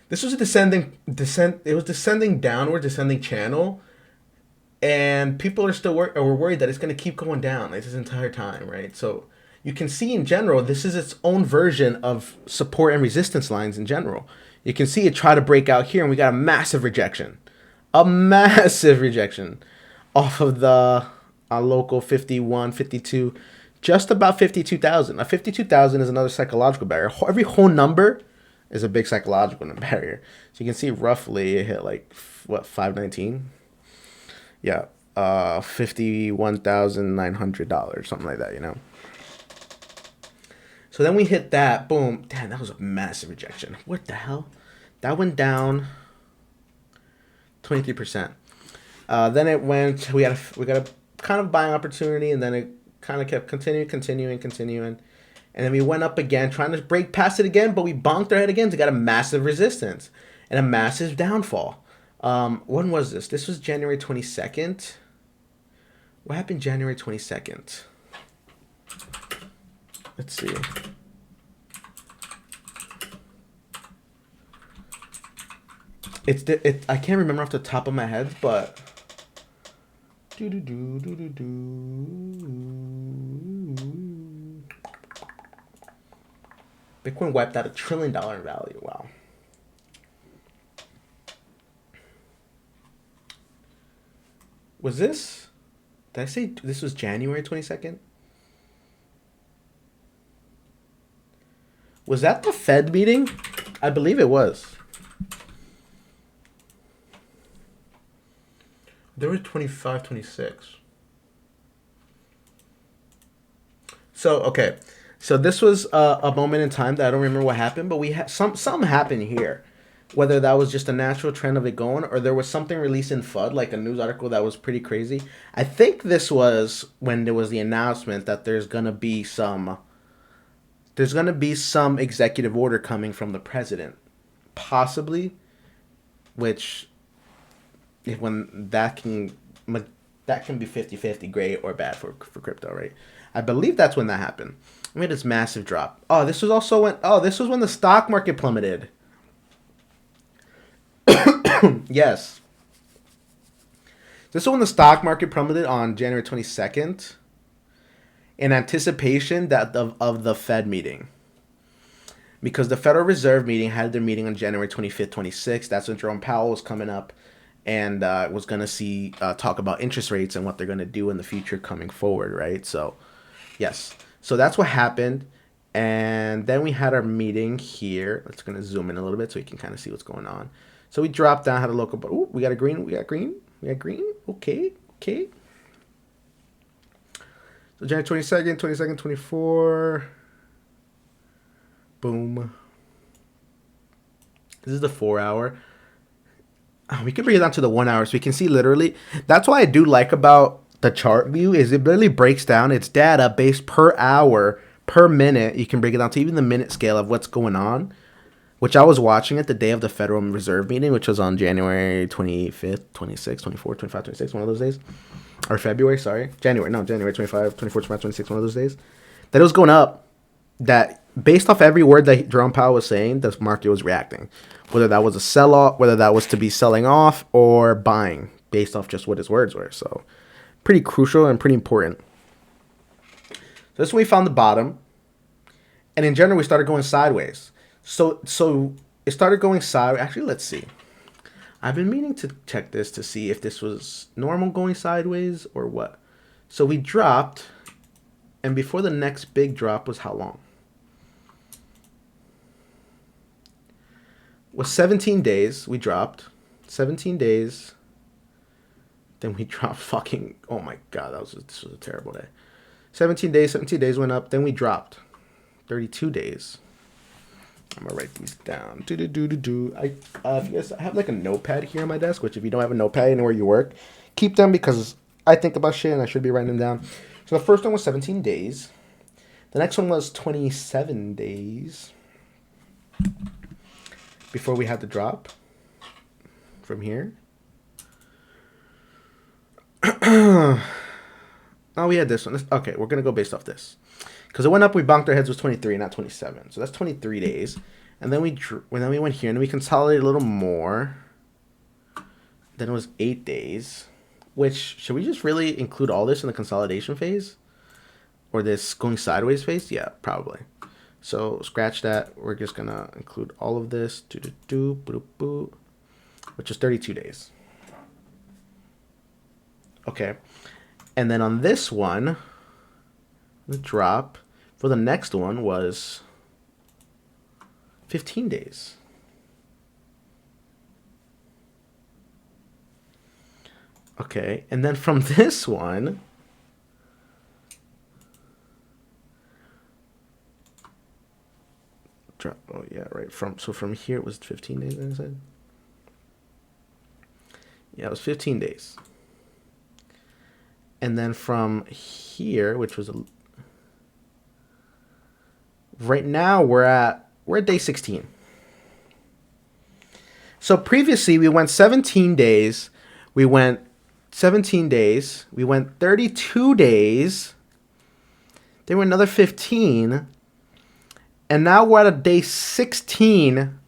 this was a descending downward, descending channel. And people are still were worried that it's going to keep going down like this entire time, right? So you can see in general, this is its own version of support and resistance lines in general. You can see it try to break out here, and we got a massive rejection. A massive rejection off of the local 51, 52, just about 52,000. A 52,000 is another psychological barrier. Every whole number is a big psychological barrier. So you can see roughly it hit like, what, 519? Yeah, $51,900, something like that, you know? So then we hit that, boom. Damn, that was a massive rejection. What the hell? That went down 23%. Then it went, we got a kind of buying opportunity, and then it kind of kept continuing. And then we went up again, trying to break past it again, but we bonked our head again. So got a massive resistance and a massive downfall. When was this? This was January 22nd. What happened January 22nd? Let's see. I can't remember off the top of my head, but Bitcoin wiped out $1 trillion in value. Wow. Was this? Did I say this was January 22nd? Was that the Fed meeting? I believe it was. There was 25, 26. So, okay. So this was a moment in time that I don't remember what happened, but we had something happened here. Whether that was just a natural trend of it going, or there was something released in FUD, like a news article that was pretty crazy. I think this was when there was the announcement that there's gonna be some executive order coming from the president, possibly, which when that can be 50-50, great or bad for crypto, right? I believe that's when that happened. We had this massive drop. Oh, this was also when the stock market plummeted. Yes. This is when the stock market plummeted on January 22nd in anticipation of the Fed meeting. Because the Federal Reserve meeting had their meeting on January 25th, 26th. That's when Jerome Powell was coming up and was going to talk about interest rates and what they're going to do in the future coming forward, right? So, yes. So that's what happened. And then we had our meeting here. Let's going to zoom in a little bit so you can kind of see what's going on. So we dropped down, had a local, but we got a green, we got green. Okay. So January 22nd, 24. Boom. This is the 4 hour. We can bring it down to the 1 hour so we can see literally. That's what I do like about the chart view is it literally breaks down its data based per hour, per minute. You can break it down to even the minute scale of what's going on, which I was watching it the day of the Federal Reserve meeting, which was on January 25th, 26th, 24th, 25th, 26th, one of those days. Or February, sorry. January 25, 24, 25, 26, one of those days. That it was going up. That based off every word that Jerome Powell was saying, the market was reacting. Whether that was a sell-off, whether that was to be selling off or buying based off just what his words were. So pretty crucial and pretty important. So this is when we found the bottom. And in general, we started going sideways. So it started going sideways. Actually, let's see. I've been meaning to check this to see if this was normal going sideways or what. So we dropped, and before the next big drop was how long? Was 17 days. We dropped 17 days. Then we dropped fucking. Oh my god, this was a terrible day. 17 days went up. Then we dropped 32 days. I'm gonna write these down. I have like a notepad here on my desk, which if you don't have a notepad anywhere you work, keep them because I think about shit and I should be writing them down. So the first one was 17 days. The next one was 27 days before we had to drop from here. Oh, we had this one. Okay, we're gonna go based off this because it went up. We bonked our heads was 23, not 27. So that's 23 days, and then we went here and we consolidated a little more. Then it was 8 days. Which should we just really include all this in the consolidation phase, or this going sideways phase? Yeah, probably. So scratch that. We're just gonna include all of this. Which is 32 days. Okay. And then on this one, the drop for the next one was 15 days. Okay, and then from this one, drop. Oh yeah, right. From here it was 15 days. I said. Yeah, it was 15 days. And then from here, which was right now we're at day 16. So previously we went 17 days, we went 17 days, we went 32 days, then were another 15, and now we're at a day 16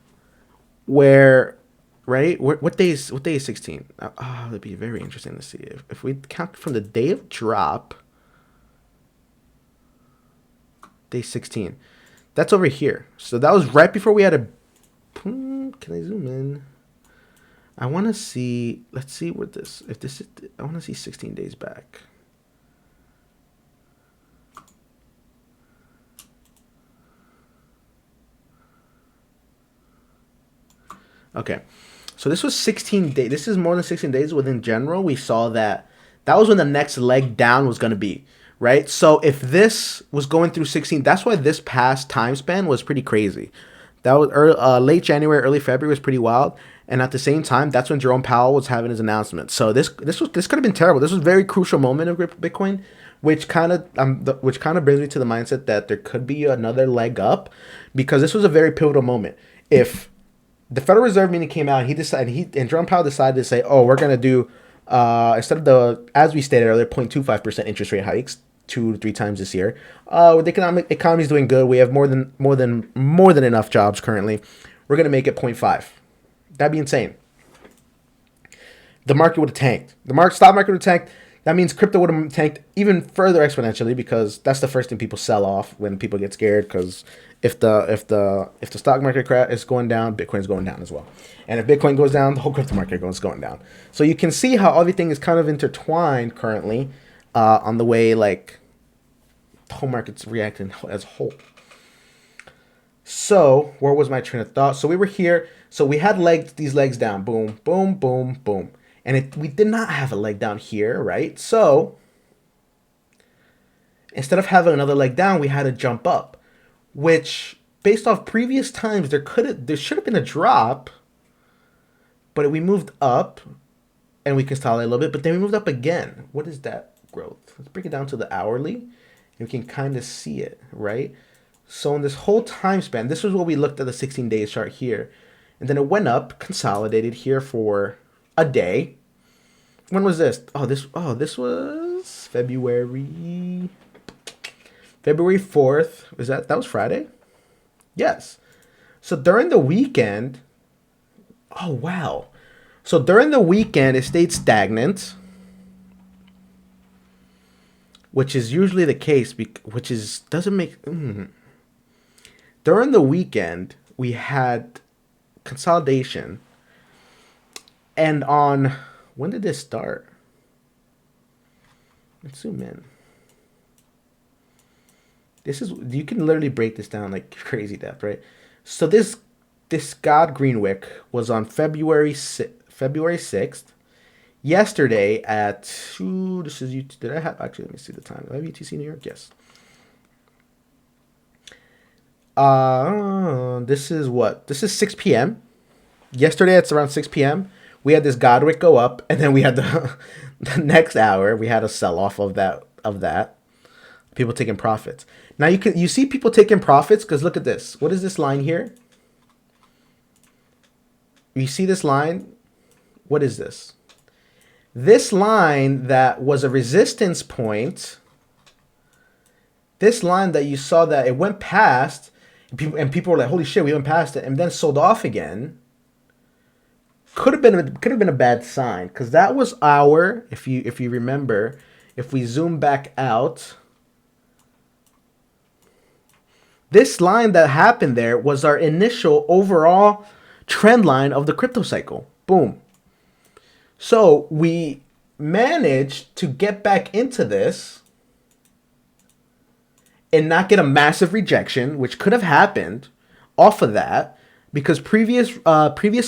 where, right? What day is 16? Oh, that'd be very interesting to see. If we count from the day of drop, day 16. That's over here. So that was right before we had a... Can I zoom in? I want to see... Let's see what this... If this is... I want to see 16 days back. Okay. So this was 16 days. This is more than 16 days. Within general, we saw that was when the next leg down was going to be, right? So if this was going through 16, that's why this past time span was pretty crazy. That was late January, early February was pretty wild. And at the same time, that's when Jerome Powell was having his announcement. So this could have been terrible. This was a very crucial moment of Bitcoin, which kind of brings me to the mindset that there could be another leg up, because this was a very pivotal moment. If the Federal Reserve meeting came out, and Jerome Powell decided to say, "Oh, we're gonna do instead of the, as we stated earlier, 0.25% interest rate hikes 2 to 3 times this year. The economy is doing good. We have more than enough jobs currently. We're gonna make it 0.5. That'd be insane. The market would have tanked. Stock market would have tanked. That means crypto would have tanked even further exponentially, because that's the first thing people sell off when people get scared. Because if the stock market is going down, Bitcoin's going down as well. And if Bitcoin goes down, the whole crypto market is going down. So you can see how everything is kind of intertwined currently on the way like the whole market's reacting as a whole. So where was my train of thought? So we were here. So we had these legs down. Boom, boom, boom, boom. And we did not have a leg down here, right? So instead of having another leg down, we had to jump up, which based off previous times, there should have been a drop, but we moved up and we consolidated a little bit, but then we moved up again. What is that growth? Let's break it down to the hourly and we can kind of see it, right? So in this whole time span, this was what we looked at the 16 days chart here. And then it went up, consolidated here for a day. When was this? This was February 4th. That was Friday? Yes. So during the weekend, oh wow. So during the weekend it stayed stagnant, which is usually the case, During the weekend we had consolidation, And on, when did this start? Let's zoom in. This is, you can literally break this down like crazy depth, right? So this God Greenwick was on February 6th. Yesterday at, ooh, this is, did I have, actually, let me see the time. Did I have UTC New York? Yes. This is what? This is 6 p.m. Yesterday, it's around 6 p.m. We had this Godwick go up, and then we had the next hour, we had a sell-off of that. People taking profits. Now you see people taking profits because look at this. What is this line here? You see this line? What is this? This line that was a resistance point, this line that you saw that it went past, and people were like, holy shit, we went past it, and then sold off again, could have been a bad sign, because that was our, if you remember, if we zoom back out, this line that happened there was our initial overall trend line of the crypto cycle. Boom. So we managed to get back into this and not get a massive rejection, which could have happened off of that, because previous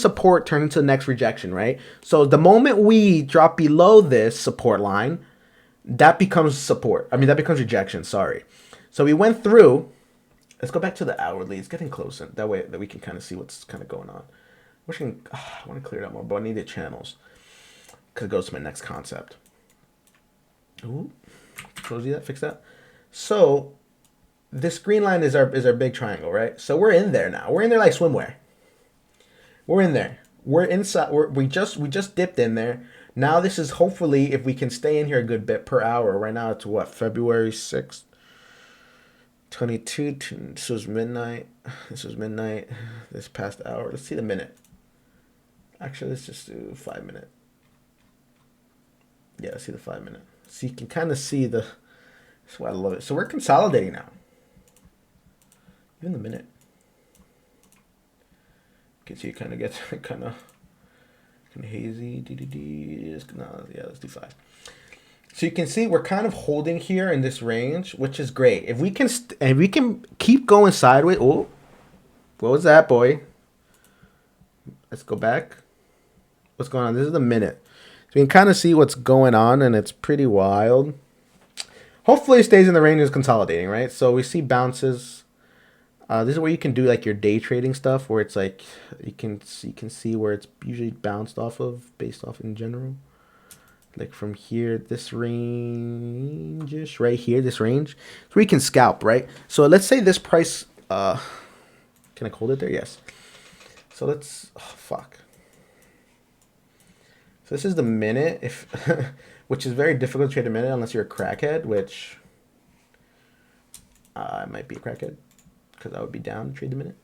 support turned into the next rejection, right? So the moment we drop below this support line, that becomes support. I mean, that becomes rejection, sorry. So we went through. Let's go back to the hourly. It's getting closer. That way that we can kind of see what's kind of going on. I want to clear it up more, but I need the channels because it goes to my next concept. Ooh, close that, fix that. So this green line is our big triangle, right? So we're in there now. We're in there like swimwear. We're in there. We're inside. We just dipped in there. Now this is hopefully, if we can stay in here a good bit per hour. Right now it's what, February 6th. 22. This was midnight. This past hour. Let's see the minute. Actually, let's just do 5 minute. Yeah, let's see the 5 minute. So you can kind of see the. That's why I love it. So we're consolidating now. Even the minute. You can see it kind of gets kind of hazy. Yeah, let's do 5. So you can see we're kind of holding here in this range, which is great. If we can keep going sideways. Oh, what was that, boy? Let's go back. What's going on? This is the minute. So you can kind of see what's going on, and it's pretty wild. Hopefully it stays in the range, is consolidating, right? So we see bounces. This is where you can do like your day trading stuff, where it's like you can see where it's usually bounced off of, based off in general. Like from here, this range, right here, this range. So we can scalp, right? So let's say this price, can I hold it there? Yes. So let's, oh, fuck. So this is the minute, if, which is very difficult to trade a minute unless you're a crackhead, which I might be a crackhead because I would be down to trade the minute.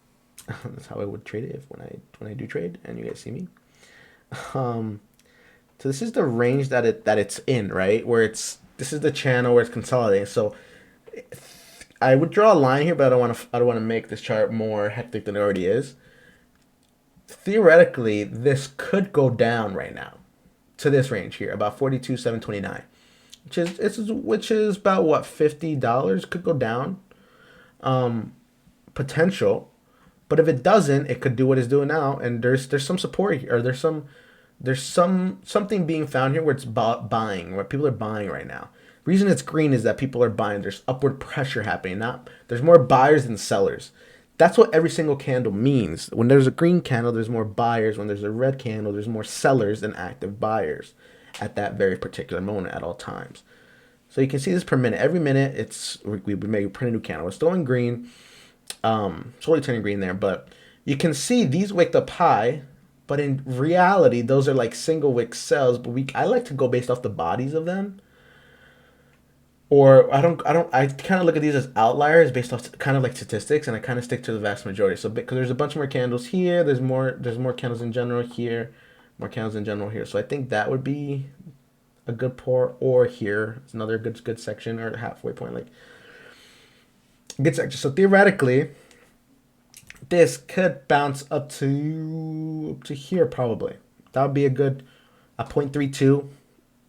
That's how I would trade it when I do trade, and you guys see me. So this is the range that it's in, right? Where this is the channel where it's consolidating. So I would draw a line here, but I don't want to make this chart more hectic than it already is. Theoretically, this could go down right now to this range here, about 42,729, which is about what, $50 could go down, potential. But if it doesn't, it could do what it's doing now, and there's some support here, or there's something being found here where it's buying, where people are buying right now. The reason it's green is that people are buying. There's upward pressure happening. There's more buyers than sellers. That's what every single candle means. When there's a green candle, there's more buyers. When there's a red candle, there's more sellers than active buyers at that very particular moment at all times. So you can see this per minute. Every minute, we print a new candle. It's still in green. Slowly turning green there, but you can see these wicked up high. But in reality, those are like single wick sells. But I like to go based off the bodies of them. Or I kind of look at these as outliers based off kind of like statistics, and I kind of stick to the vast majority. So because there's a bunch more candles here, there's more candles in general here, more candles in general here. So I think that would be a good pour. Or here, it's another good section, or halfway point, like good section. So theoretically, this could bounce up to here probably. That would be a 0.32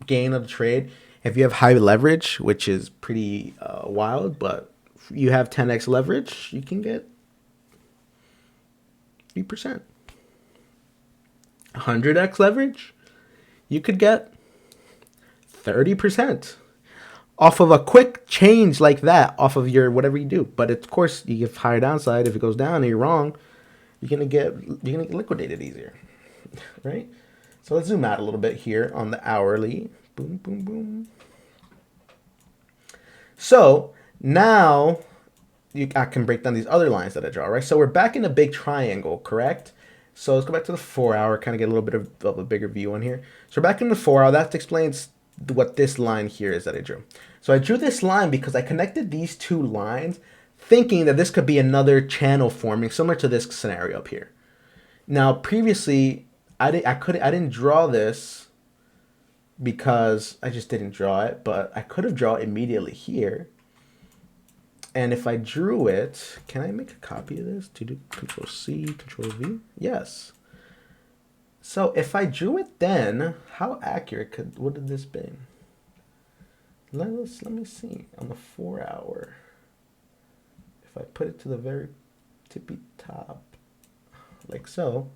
gain of the trade. If you have high leverage, which is pretty wild, but you have 10x leverage, you can get 3%. 100x leverage, you could get 30% off of a quick change like that, off of your whatever you do. But of course, you get higher downside. If it goes down and you're wrong, you're gonna get liquidated easier, right? So let's zoom out a little bit here on the hourly. Boom, boom, boom. So now I can break down these other lines that I draw, right? So we're back in a big triangle, correct? So let's go back to the 4 hour, kind of get a little bit of a bigger view on here. So we're back in the 4 hour. That explains what this line here is that I drew. So I drew this line because I connected these two lines thinking that this could be another channel forming similar to this scenario up here. Now previously I didn't draw this because I just didn't draw it, but I could have drawn it immediately here. And if I drew it, can I make a copy of this to do Control C, Control V? Yes. So if I drew it then, how accurate would have this been? Let me see on the 4 hour. If I put it to the very tippy top, like so,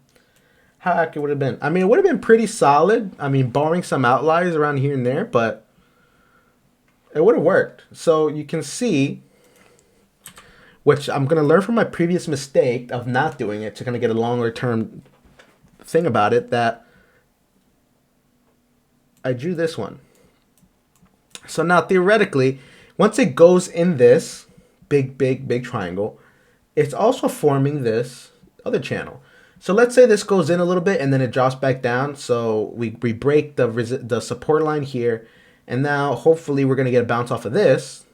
how accurate would it have been? I mean, it would have been pretty solid. I mean, barring some outliers around here and there, but it would have worked. So you can see, which I'm going to learn from my previous mistake of not doing it to kind of get a longer term thing about it, that I drew this one. So now theoretically, once it goes in this big triangle, it's also forming this other channel. So let's say this goes in a little bit and then it drops back down. So we break the support line here. And now hopefully we're going to get a bounce off of this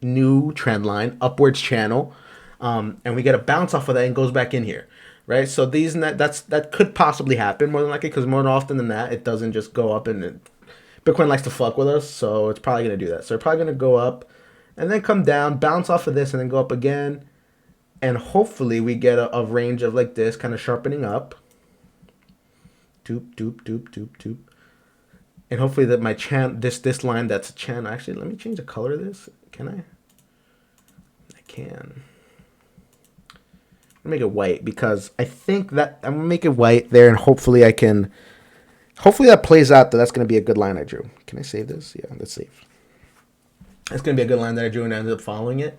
new trend line, upwards channel. And we get a bounce off of that and goes back in here. Right? So that could possibly happen more than likely, because more often than that, it doesn't just go up and Bitcoin likes to fuck with us. So it's probably going to do that. So we're probably going to go up and then come down, bounce off of this and then go up again. And hopefully we get a range of like this, kind of sharpening up. Doop, doop, doop, doop, doop. And hopefully that my this line that's a channel. Actually, let me change the color of this. Can I? I can. Make it white because I think that I'm gonna make it white there, and hopefully that plays out. That's gonna be a good line I drew. Can I save this? Yeah, let's save. That's gonna be a good line that I drew and I ended up following it.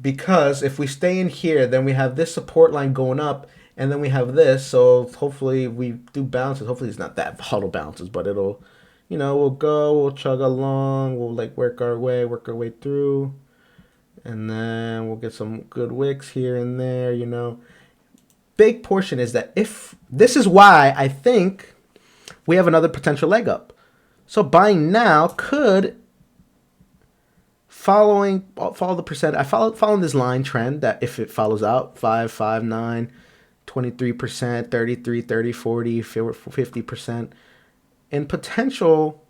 Because if we stay in here, then we have this support line going up, and then we have this. So hopefully we do bounces. Hopefully it's not that volatile bounces, but it'll, we'll chug along. We'll like work our way through. And then we'll get some good wicks here and there, Big portion is that this is why I think we have another potential leg up. So buying now could follow the percent. Following this line trend that if it follows out 5, 5, 9, 23%, 33, 30, 40, 50%, and potential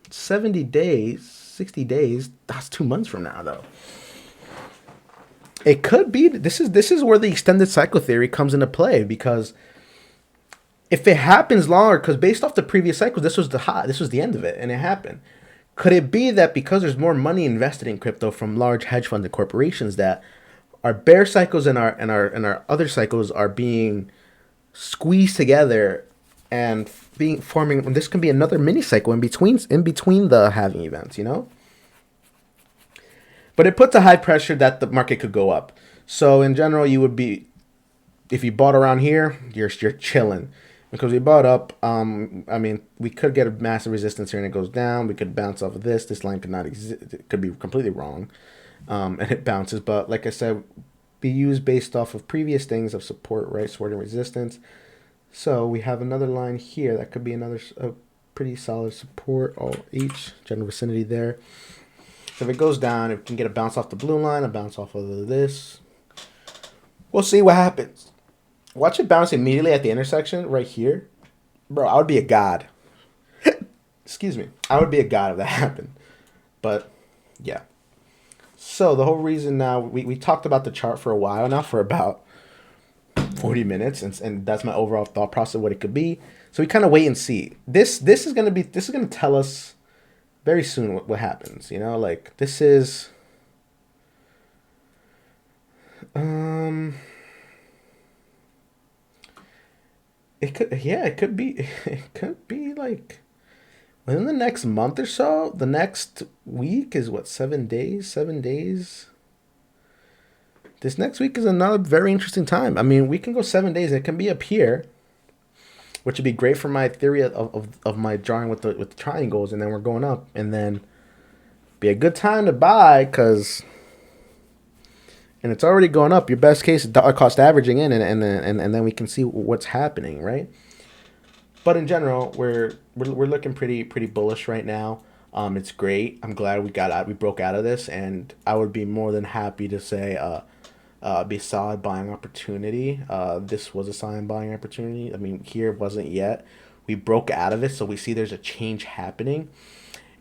70 days, 60 days, that's 2 months from now though. It could be, this is where the extended cycle theory comes into play, because if it happens longer, because based off the previous cycles, this was the end of it, and it happened. Could it be that because there's more money invested in crypto from large hedge funds and corporations, that our bear cycles and our other cycles are being squeezed together and forming? This can be another mini cycle in between the halving events, But it puts a high pressure that the market could go up. So in general, you would be, if you bought around here, you're chilling. Because we bought up, we could get a massive resistance here and it goes down. We could bounce off of this. This line could not exist. It could be completely wrong. And it bounces. But like I said, be used based off of previous things of support, right? Support and resistance. So we have another line here. That could be a pretty solid support. Each general vicinity there. So if it goes down, it can get a bounce off the blue line, a bounce off of this. We'll see what happens. Watch it bounce immediately at the intersection right here. Bro, I would be a god. Excuse me. I would be a god if that happened. But, yeah. So the whole reason now, we talked about the chart for a while now, for about 40 minutes, and that's my overall thought process of what it could be. So we kind of wait and see. This is gonna tell us very soon what happens. You know, like this is it could be like within the next month or so. The next week is what, 7 days? 7 days. This next week is another very interesting time. I mean, we can go 7 days. It can be up here, which would be great for my theory of my drawing with the triangles, and then we're going up, and then be a good time to buy because, and it's already going up. Your best case is dollar cost averaging in, and then we can see what's happening, right? But in general, we're looking pretty bullish right now. It's great. I'm glad we broke out of this, and I would be more than happy to say be a solid buying opportunity. This was a solid buying opportunity. I mean, here it wasn't yet. We broke out of it, so we see there's a change happening.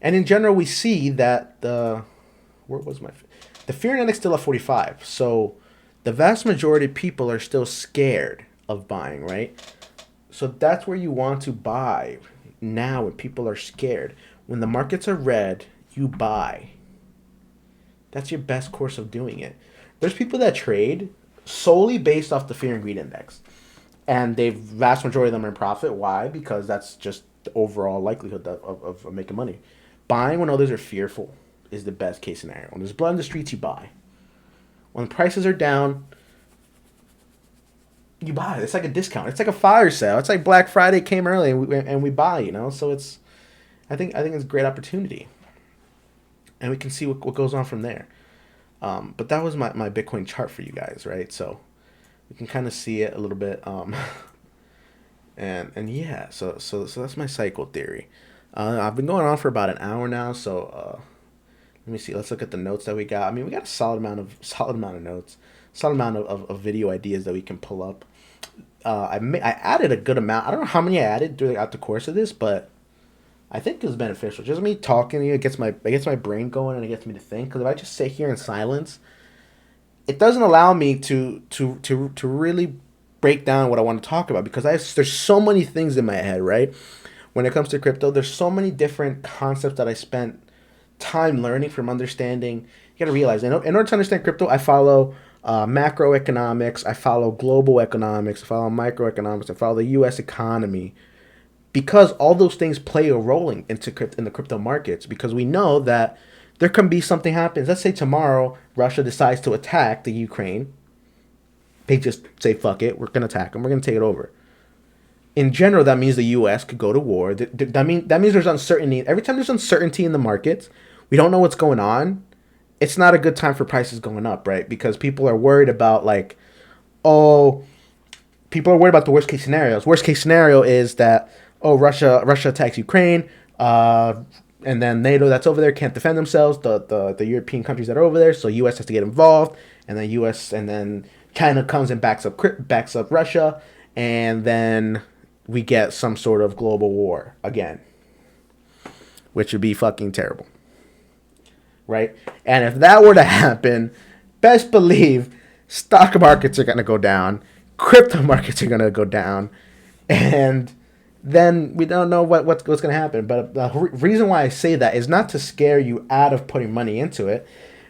And in general, we see that the fear index still at 45. So the vast majority of people are still scared of buying, right? So that's where you want to buy now when people are scared. When the markets are red, you buy. That's your best course of doing it. There's people that trade solely based off the fear and greed index. And the vast majority of them are in profit. Why? Because that's just the overall likelihood of making money. Buying when others are fearful is the best case scenario. When there's blood in the streets, you buy. When prices are down, you buy. It's like a discount. It's like a fire sale. It's like Black Friday came early and we buy, you know? So I think it's a great opportunity. And we can see what goes on from there. But that was my Bitcoin chart for you guys, right? So we can kind of see it a little bit. And yeah, so that's my cycle theory. I've been going on for about an hour now, so let me see. Let's look at the notes that we got. I mean, we got a solid amount of notes, solid amount of video ideas that we can pull up. I added a good amount. I don't know how many I added throughout the course of this, but I think it was beneficial. Just me talking to you, it gets my brain going and it gets me to think. Because if I just sit here in silence, it doesn't allow me to really break down what I want to talk about, because there's so many things in my head, right? When it comes to crypto, there's so many different concepts that I spent time learning from understanding. You got to realize, in order to understand crypto, I follow macroeconomics, I follow global economics, I follow microeconomics, I follow the U.S. economy, because all those things play a role in the crypto markets. Because we know that there can be something happens. Let's say tomorrow Russia decides to attack the Ukraine. They just say, fuck it, we're going to attack them, we're going to take it over. In general, that means the U.S. could go to war. That means there's uncertainty. Every time there's uncertainty in the markets, we don't know what's going on, it's not a good time for prices going up, right? Because people are worried about, like, people are worried about the worst case scenarios. Worst case scenario is that, Russia attacks Ukraine, and then NATO that's over there can't defend themselves, the European countries that are over there, so U.S. has to get involved, and then China comes and backs up Russia, and then we get some sort of global war again, which would be fucking terrible, right? And if that were to happen, best believe stock markets are going to go down, crypto markets are going to go down, and then we don't know what's going to happen. But the reason why I say that is not to scare you out of putting money into it,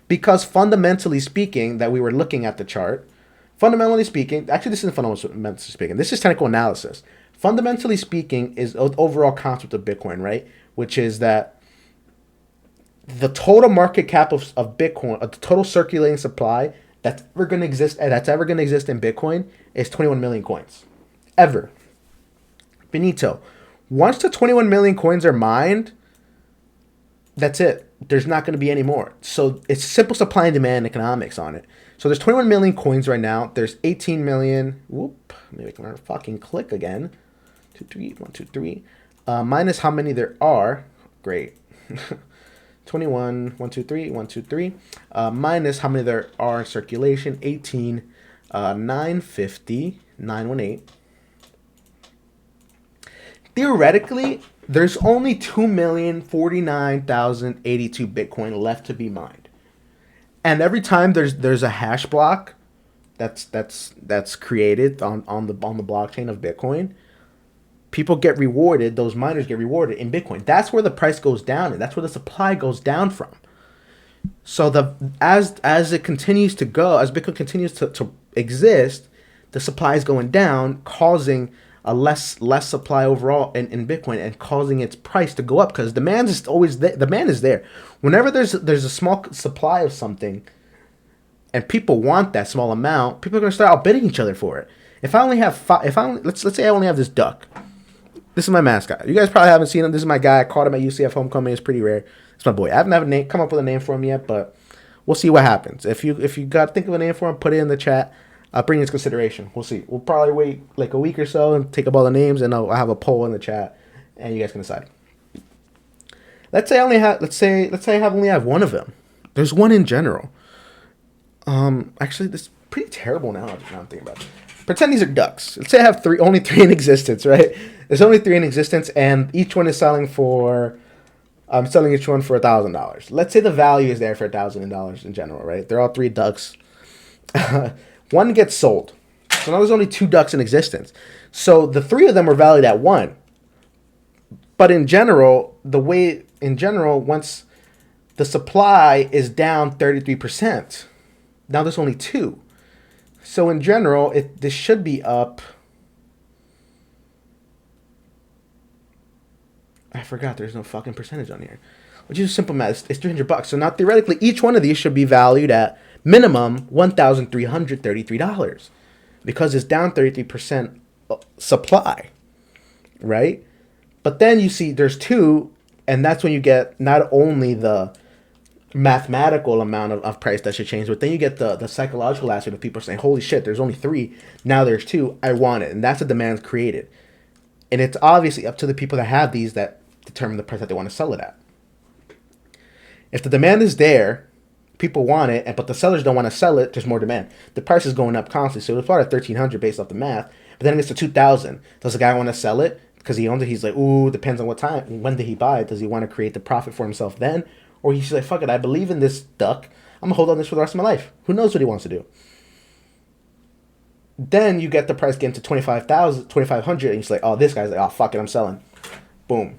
because fundamentally speaking, that we were looking at the chart, fundamentally speaking, actually this isn't fundamentally speaking, this is technical analysis. Fundamentally speaking is the overall concept of Bitcoin, right? Which is that the total market cap of Bitcoin, the total circulating supply that's ever going to exist in Bitcoin is 21 million coins. Ever. Benito. Once the 21 million coins are mined, that's it. There's not going to be any more. So it's simple supply and demand economics on it. So there's 21 million coins right now. There's 18 million. Whoop. Maybe I can fucking click again. 2, 3, 1, 2, 3. Minus how many there are. Great. 21, 1, 2, 3, 1, 2, 3. Minus how many there are in circulation. 18, 950, 918. Theoretically, there's only 2,049,082 Bitcoin left to be mined. And every time there's a hash block that's created on the blockchain of Bitcoin, people get rewarded. Those miners get rewarded in Bitcoin. That's where the price goes down, and that's where the supply goes down from. So as it continues to go, as Bitcoin continues to exist, the supply is going down, causing a less supply overall in Bitcoin, and causing its price to go up because demand is always there. Demand is there. Whenever there's a small supply of something, and people want that small amount, people are gonna start outbidding each other for it. If I only have let's say I only have this duck. This is my mascot. You guys probably haven't seen him. This is my guy. I caught him at UCF homecoming. It's pretty rare. It's my boy. I haven't have a name, come up with a name for him yet, but we'll see what happens. If you got to think of a name for him, put it in the chat. I'll bring it into consideration. We'll see. We'll probably wait like a week or so and take up all the names, and I'll have a poll in the chat, and you guys can decide. Let's say I only have one of them. There's one in general. Actually, this is pretty terrible now. Now I'm thinking about it. Pretend these are ducks. Let's say I have only three in existence, right? There's only three in existence, and each one is selling for. I'm selling each one for $1,000. Let's say the value is there for $1,000 in general, right? They're all three ducks. One gets sold. So now there's only two ducks in existence. So the three of them are valued at one. But in general, once the supply is down 33%, now there's only two. So in general, this should be up. I forgot there's no fucking percentage on here. Which is simple math. It's $300. So now theoretically, each one of these should be valued at minimum $1,333 because it's down 33% supply, right? But then you see there's two, and that's when you get not only the mathematical amount of price that should change, but then you get the psychological aspect of people saying, holy shit, there's only three, now there's two, I want it. And that's what demand created. And it's obviously up to the people that have these that determine the price that they want to sell it at. If the demand is there, people want it, but the sellers don't want to sell it, there's more demand. The price is going up constantly. So it's probably $1,300 based off the math, but then it gets to $2,000. Does the guy want to sell it because he owns it? He's like, ooh, depends on what time. When did he buy it? Does he want to create the profit for himself then? Or he's like, fuck it, I believe in this duck. I'm going to hold on this for the rest of my life. Who knows what he wants to do? Then you get the price getting to $2,500, and he's like, oh, this guy's like, oh, fuck it, I'm selling. Boom.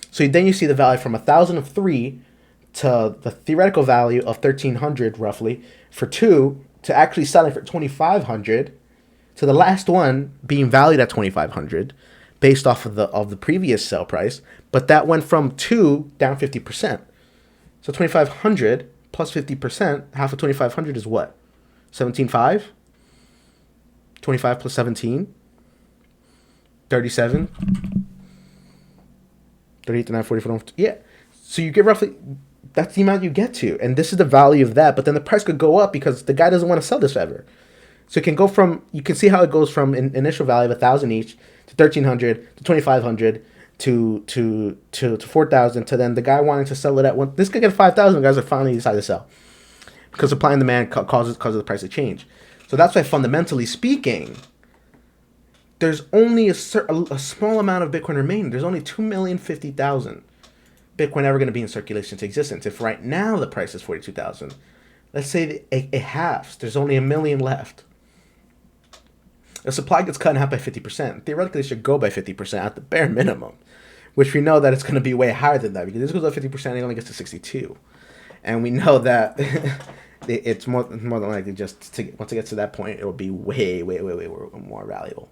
So then you see the value from 1,000 of three to the theoretical value of 1,300 roughly for two to actually selling for 2,500 to the last one being valued at 2,500 based off of the previous sell price, but that went from two down 50%. So 2,500 plus 50%, half of 2,500 is what? 17.5? 25 plus 17? 37? 38 to 9, 44. Yeah. So you get roughly, that's the amount you get to. And this is the value of that. But then the price could go up because the guy doesn't want to sell this ever. So it can go from, you can see how it goes from an initial value of 1,000 each to 1,300 to 2,500 to 4,000 to then the guy wanting to sell it at one. This could get 5,000. Guys are finally decide to sell because supply and demand causes the price to change. So that's why fundamentally speaking, there's only a small amount of Bitcoin remaining. There's only 2,050,000 Bitcoin ever going to be in circulation to existence. If right now the price is 42,000, let's say it halves. There's only 1 million left. The supply gets cut in half by 50%. Theoretically, it should go by 50% at the bare minimum, which we know that it's going to be way higher than that because this goes up 50%, it only gets to 62, and we know that it's more than likely just once it gets to that point, it will be way more valuable.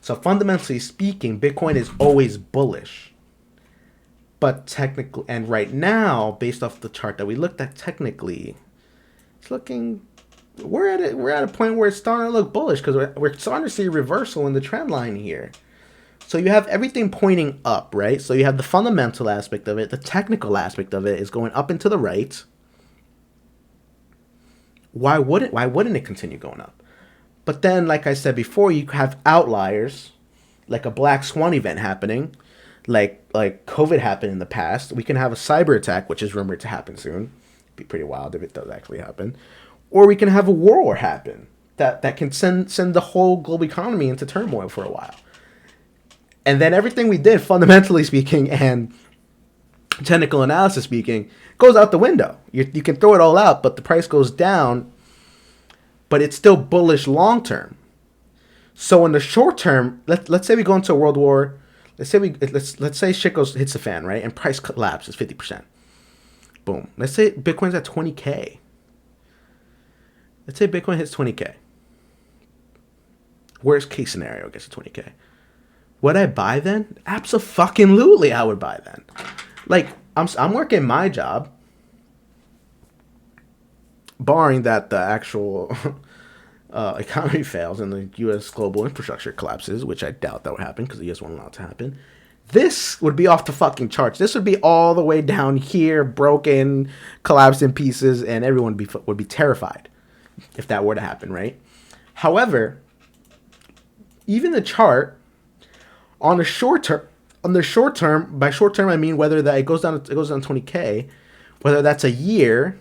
So fundamentally speaking, Bitcoin is always bullish, but technically, and right now, based off the chart that we looked at, technically, it's looking. We're at a point where it's starting to look bullish because we're starting to see a reversal in the trend line here. So you have everything pointing up, right? So you have the fundamental aspect of it, the technical aspect of it is going up and to the right. Why wouldn't it continue going up? But then, like I said before, you have outliers, like a black swan event happening, like COVID happened in the past. We can have a cyber attack, which is rumored to happen soon. It'd be pretty wild if it does actually happen. Or we can have a war happen that can send the whole global economy into turmoil for a while. And then everything we did, fundamentally speaking, and technical analysis speaking, goes out the window. You can throw it all out, but the price goes down, but it's still bullish long term. So in the short term, let's say we go into a world war. Let's say shit hits the fan, right? And price collapses 50%. Boom. Let's say Bitcoin's at 20K. Let's say Bitcoin hits 20K. Worst case scenario, I guess, at 20K. Would I buy then? Abso-fucking-lutely, I would buy then. Like, I'm working my job, barring that the actual economy fails and the U.S. global infrastructure collapses, which I doubt that would happen because the U.S. won't allow it to happen. This would be off the fucking charts. This would be all the way down here, broken, collapsed in pieces, and everyone would be terrified if that were to happen, right? However, even the chart on the short term, by short term I mean whether that it goes down 20K, whether that's a year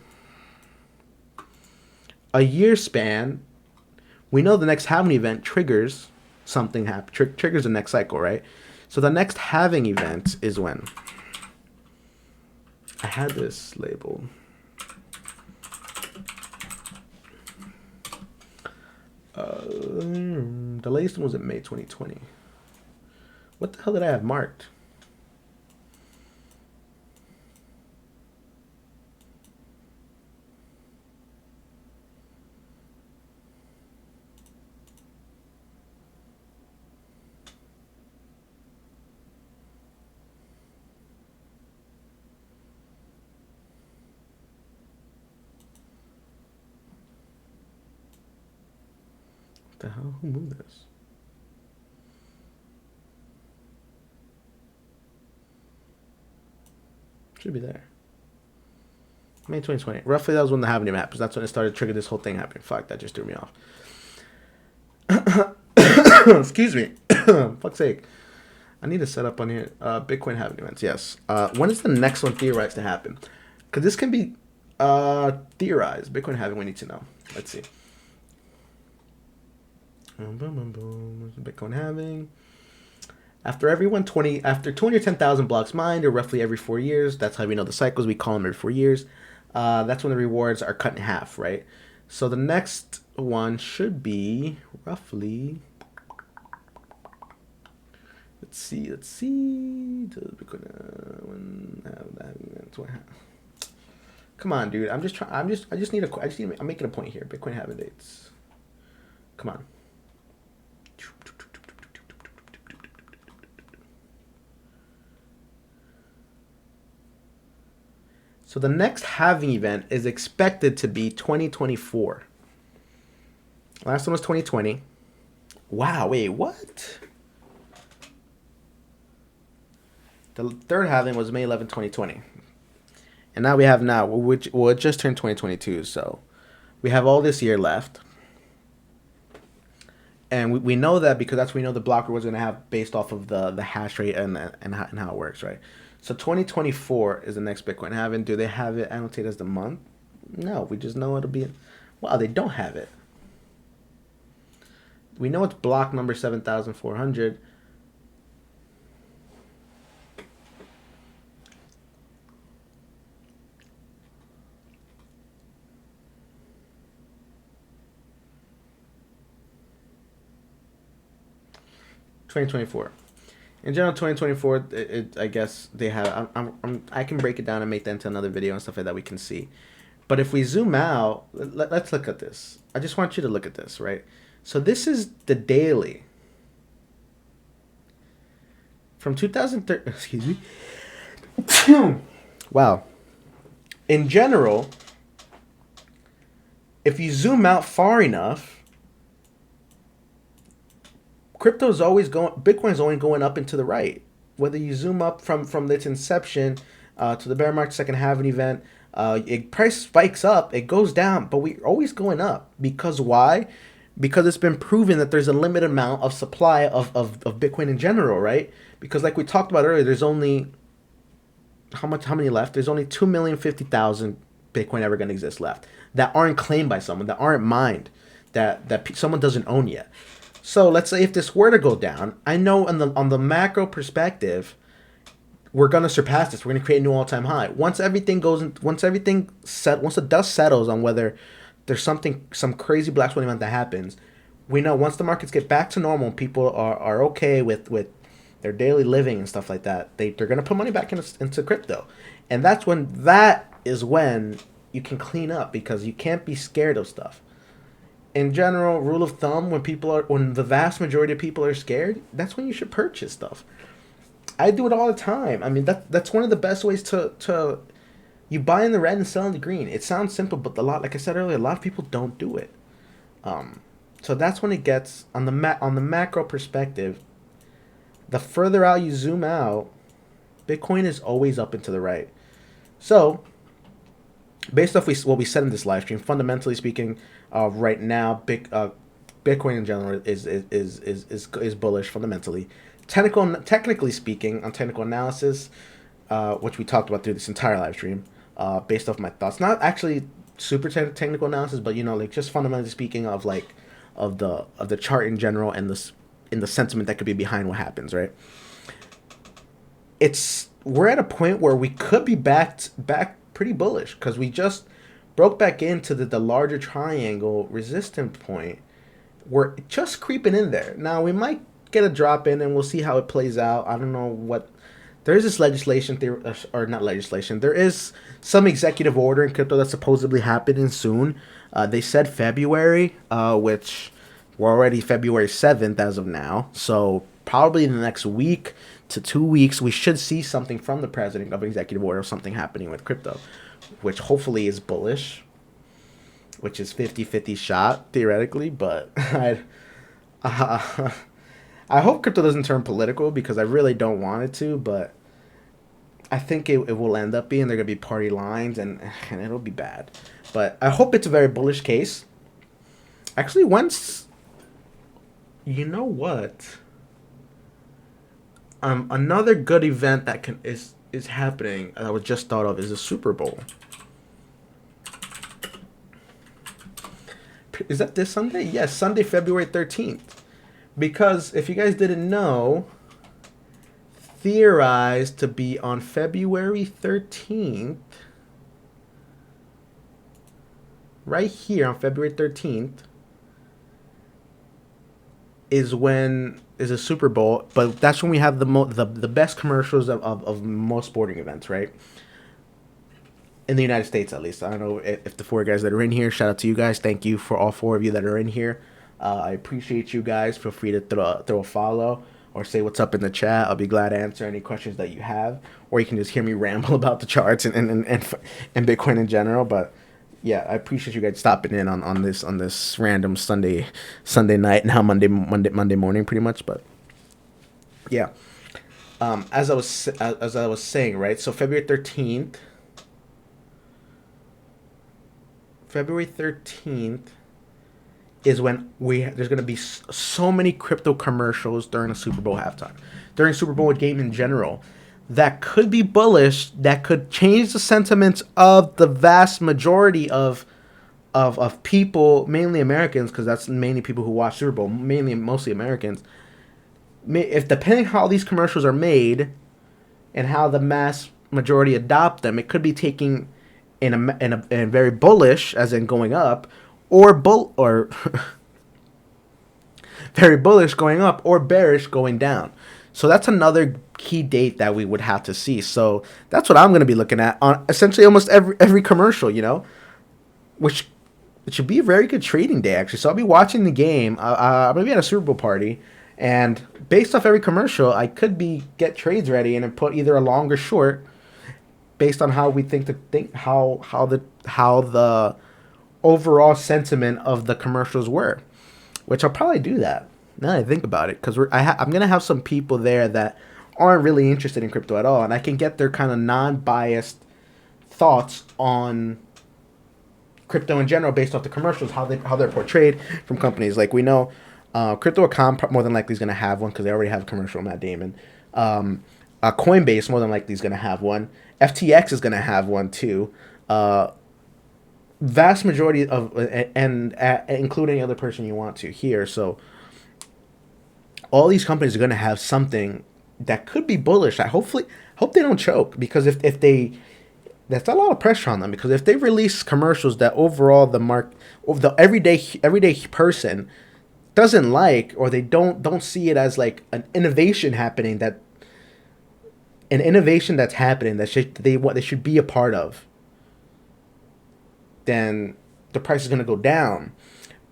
span. We know the next halving event triggers something triggers the next cycle, right? So the next halving event is when? I had this labeled. The latest one was in May 2020. What the hell did I have marked? What the hell? Who moved this? Should be there. May 2020. Roughly that was when the halving event happens. That's when it started to trigger this whole thing happening. Fuck, that just threw me off. Excuse me. Fuck's sake. I need to set up on here. Bitcoin halving events, yes. When is the next one theorized to happen? Because this can be theorized. Bitcoin halving, we need to know. Let's see. Bitcoin halving. After 210,000 blocks mined, or roughly every 4 years, that's how we know the cycles. We call them every 4 years. That's when the rewards are cut in half, right? So the next one should be roughly. Let's see. Come on, dude. I'm making a point here. Bitcoin halving dates. Come on. So the next halving event is expected to be 2024. Last one was 2020. Wow, wait, what? The third halving was May 11, 2020. And now it just turned 2022, so we have all this year left. And we know that because that's what we know the block reward is going to have based off of the hash rate and how it works, right? So 2024 is the next Bitcoin halving. Do they have it annotated as the month? No, we just know it'll be. Wow, they don't have it. We know it's block number 7,400. In general, 2024, I guess they have. I can break it down and make that into another video and stuff like that we can see. But if we zoom out, let's look at this. I just want you to look at this, right? So this is the daily from 2013. Excuse me. Wow. In general, if you zoom out far enough, crypto's always going. Bitcoin's only going up and to the right. Whether you zoom up from its inception to the bear market second halving event, price spikes up, it goes down, but we're always going up. Because why? Because it's been proven that there's a limited amount of supply of Bitcoin in general, right? Because like we talked about earlier, there's only how many left? There's only 2,050,000 Bitcoin ever going to exist left that aren't claimed by someone, that aren't mined, that someone doesn't own yet. So let's say if this were to go down, I know on the macro perspective, we're gonna surpass this. We're gonna create a new all-time high. Once the dust settles on whether there's some crazy black swan event that happens, we know once the markets get back to normal, people are okay with their daily living and stuff like that. They're gonna put money back into crypto, and that is when you can clean up because you can't be scared of stuff. In general, rule of thumb, when the vast majority of people are scared, that's when you should purchase stuff. I do it all the time. I mean, that's one of the best ways to you buy in the red and sell in the green. It sounds simple, but like I said earlier, a lot of people don't do it. So that's when it gets on the macro perspective. The further out you zoom out, Bitcoin is always up and to the right. So, based off what we said in this live stream, fundamentally speaking, right now, Bitcoin in general is bullish fundamentally. Technically speaking, on technical analysis, which we talked about through this entire live stream, based off my thoughts, not actually super technical analysis, but like just fundamentally speaking of the chart in general and the sentiment that could be behind what happens, right? We're at a point where we could be back pretty bullish because we just broke back into the larger triangle resistance point. We're just creeping in there. Now we might get a drop in and we'll see how it plays out. I don't know what there is this legislation or not legislation. There is some executive order in crypto that's supposedly happening soon. They said February, which we're already February 7th as of now. So probably in the next week to 2 weeks, we should see something from the president of an executive order, something happening with crypto, which hopefully is bullish, which is 50-50 shot theoretically. But I hope crypto doesn't turn political because I really don't want it to, but I think it will end up being there going to be party lines and it'll be bad. But I hope it's a very bullish case. Actually, you know what? Another good event that is happening that I was just thought of is the Super Bowl. Is that this Sunday? Yes, Sunday, February 13th. Because if you guys didn't know, theorized to be on February 13th, right here on February 13th, is a Super Bowl, but that's when we have the best commercials of most sporting events, right? In the United States, at least. I don't know if the 4 guys that are in here, shout out to you guys. Thank you for all 4 of you that are in here. I appreciate you guys. Feel free to throw a follow or say what's up in the chat. I'll be glad to answer any questions that you have, or you can just hear me ramble about the charts and Bitcoin in general. But yeah, I appreciate you guys stopping in on this random Sunday night, now Monday morning, pretty much. But yeah, as I was saying, right? So February 13th is when there's going to be so many crypto commercials during the Super Bowl halftime, during Super Bowl game in general, that could be bullish, that could change the sentiments of the vast majority of people, mainly Americans, because that's mainly people who watch Super Bowl, mostly Americans. If depending how these commercials are made and how the mass majority adopt them, it could be taking in a very bullish, as in going up, or very bullish going up, or bearish going down. So that's another key date that we would have to see. So that's what I'm going to be looking at on essentially almost every commercial, which it should be a very good trading day, actually. So I'll be watching the game. I'm going to be at a Super Bowl party, and based off every commercial, I could get trades ready and put either a long or short based on how we how the overall sentiment of the commercials were, which I'll probably do that now that I think about it, because I'm gonna have some people there that aren't really interested in crypto at all, and I can get their kind of non-biased thoughts on crypto in general based off the commercials, how they're portrayed from companies. Like we know, Crypto.com more than likely is gonna have one because they already have a commercial, Matt Damon. Coinbase more than likely is gonna have one. FTX is gonna have one too. Vast majority of and include any other person you want to here. So all these companies are going to have something that could be bullish. hope they don't choke, because if they, that's a lot of pressure on them, because if they release commercials that overall the everyday person doesn't like, or they don't see it as like an innovation happening, that an innovation that's happening that they should be a part of, then the price is going to go down.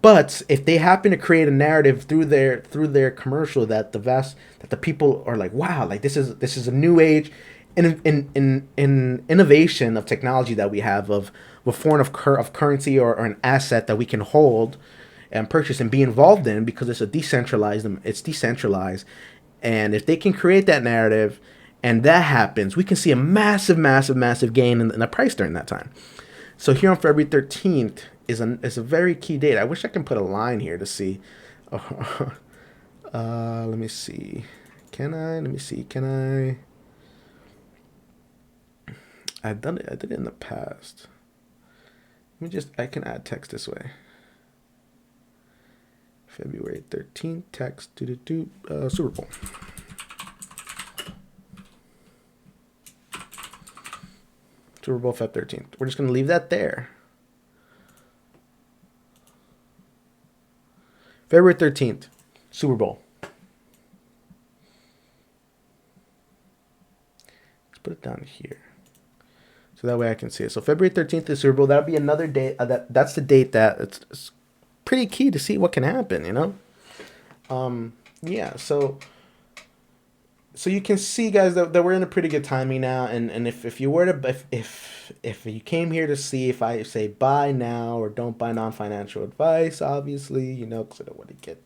But if they happen to create a narrative through their commercial that the people are like, wow, like this is a new age in innovation of technology that we have, of a form of currency, or an asset that we can hold and purchase and be involved in, because it's decentralized. And if they can create that narrative and that happens, we can see a massive gain in the price during that time. So here on February 13th is a very key date. I wish I can put a line here to see. Let me see. Can I? Let me see. Can I? I've done it. I did it in the past. I can add text this way. February 13th, text, Super Bowl. Super Bowl Feb 13th. We're just going to leave that there. February 13th, Super Bowl. Let's put it down here, so that way I can see it. So February 13th is Super Bowl. That'll be another date. That's the date that it's pretty key to see what can happen, you know? Yeah, so you can see, guys, that we're in a pretty good timing now. And if you were to, if you came here to see if I say buy now or don't buy non-financial advice, obviously, you know, because I don't want to get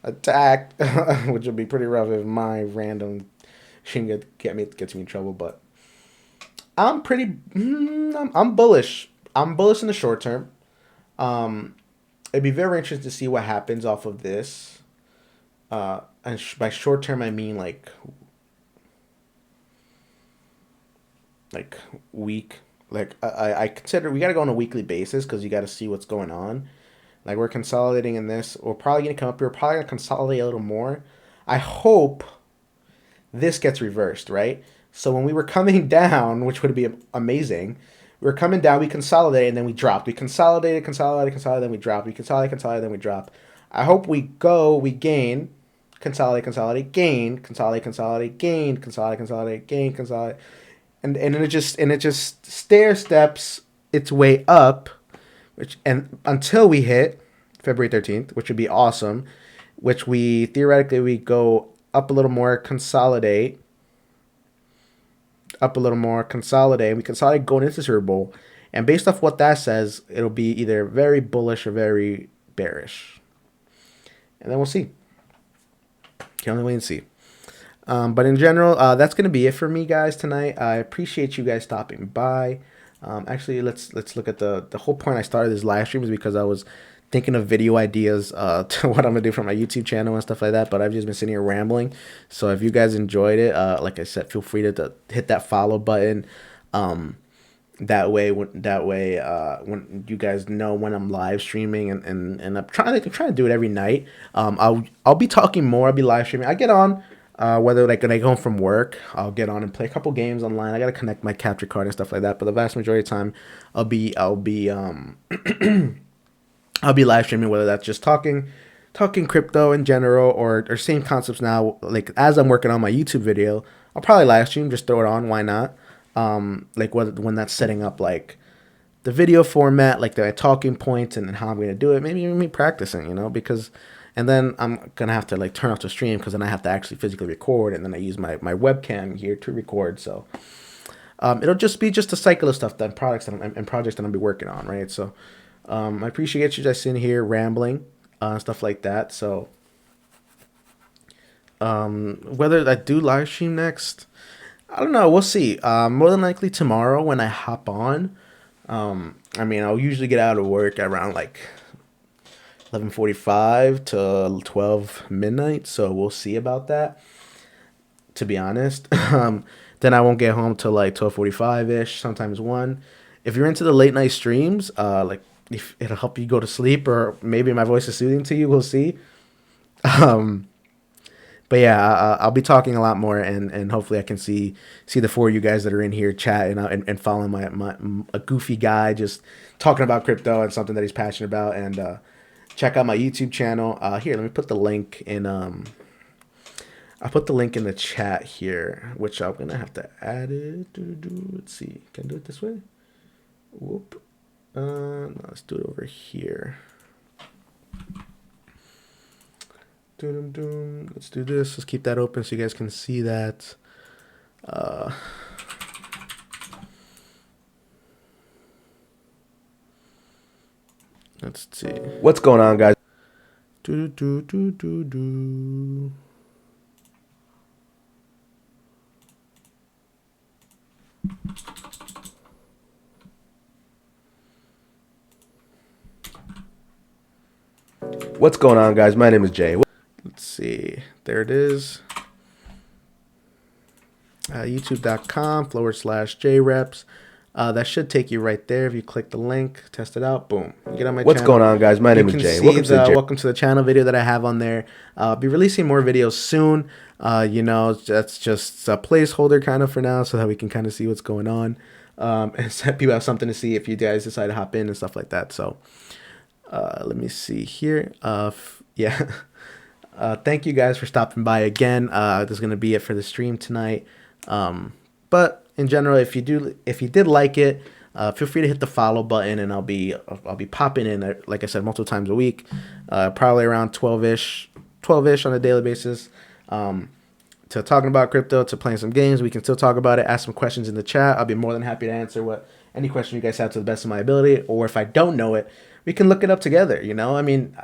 attacked, which would be pretty rough if my random shit gets me in trouble. But I'm I'm bullish. I'm bullish in the short term. It'd be very interesting to see what happens off of this. And by short term, I mean like week. Like I consider we got to go on a weekly basis, because you got to see what's going on. Like, we're consolidating in this. We're probably going to come up here. We're probably going to consolidate a little more. I hope this gets reversed, right? So when we were coming down, which would be amazing, we were coming down, we consolidated, and then we dropped. We consolidated, then we dropped. We consolidated, then we dropped. I hope we gain, consolidate, gain, consolidate, gain, consolidate, gain, consolidate. And it just stair steps its way up, and until we hit February 13th, which would be awesome, which we theoretically go up a little more, consolidate, up a little more, consolidate. We consolidate going into Super Bowl, and based off what that says, it'll be either very bullish or very bearish, and then we'll see. Can only wait and see. But in general, that's gonna be it for me, guys, tonight. I appreciate you guys stopping by. Actually, let's look at the whole point I started this live stream is because I was thinking of video ideas to what I'm gonna do for my YouTube channel and stuff like that. But I've just been sitting here rambling. So if you guys enjoyed it, like I said, feel free to hit that follow button. That way, when you guys know when I'm live streaming, and I'm trying to do it every night. I'll be talking more. I'll be live streaming. I get on. Whether like when I go home from work, I'll get on and play a couple games online. I gotta connect my capture card and stuff like that. But the vast majority of the time, I'll be I'll be live streaming, whether that's just talking crypto in general, or same concepts now. Like, as I'm working on my YouTube video, I'll probably live stream, just throw it on. Why not? Like when that's setting up like the video format, like the talking points and how I'm gonna do it. Maybe me practicing, you know, because. And then I'm going to have to like turn off the stream, because then I have to actually physically record. And then I use my webcam here to record. So it'll just be a cycle of stuff, projects that I'll be working on, right? So I appreciate you guys sitting here rambling, stuff like that. So whether I do live stream next, I don't know. We'll see. More than likely tomorrow when I hop on. I mean, I'll usually get out of work around like 11:45 to 12 midnight, so we'll see about that, to be honest. Then I won't get home till like 12:45ish, sometimes 1. If you're into the late night streams, like if it'll help you go to sleep, or maybe my voice is soothing to you, we'll see. But But yeah, I'll be talking a lot more, and hopefully I can see the four of you guys that are in here chatting and following my a goofy guy just talking about crypto and something that he's passionate about. And check out my YouTube channel. Here, let me put the link in. I'll put the link in the chat here, which I'm gonna have to add it. Let's see, can I do it this way? Whoop. No, let's do it over here. Let's do this. Let's keep that open so you guys can see that. Let's see. What's going on, guys? What's going on, guys? My name is Jay. Let's see. There it is. YouTube.com/JReps. That should take you right there. If you click the link, test it out, boom. You get on my channel. What's going on, guys? My name is Jay. Welcome to the channel video that I have on there. I'll be releasing more videos soon. You know, that's just a placeholder kind of for now so that we can kind of see what's going on. And set people have something to see if you guys decide to hop in and stuff like that. So let me see here. Yeah. Thank you guys for stopping by again. This is gonna be it for the stream tonight. But in general, if you did like it, feel free to hit the follow button, and I'll be popping in, like I said, multiple times a week, probably around 12ish on a daily basis. To talking about crypto, to playing some games. We can still talk about it. Ask some questions in the chat. I'll be more than happy to answer any question you guys have to the best of my ability. Or if I don't know it, we can look it up together. You know, I mean,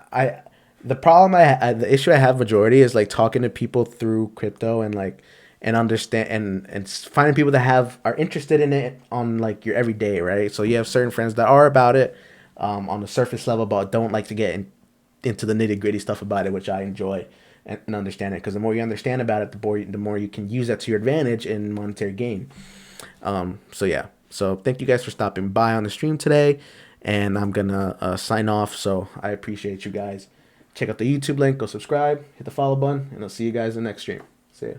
the issue I have majority is like talking to people through crypto and like understand and finding people that are interested in it on like your everyday, right? So you have certain friends that are about it on the surface level, but don't like to get into the nitty gritty stuff about it, which I enjoy and understand it, because the more you understand about it, the more you can use that to your advantage in monetary gain. So yeah, so thank you guys for stopping by on the stream today, and I'm gonna sign off. So I appreciate you guys. Check out the YouTube link, go subscribe, hit the follow button, and I'll see you guys in the next stream. See ya.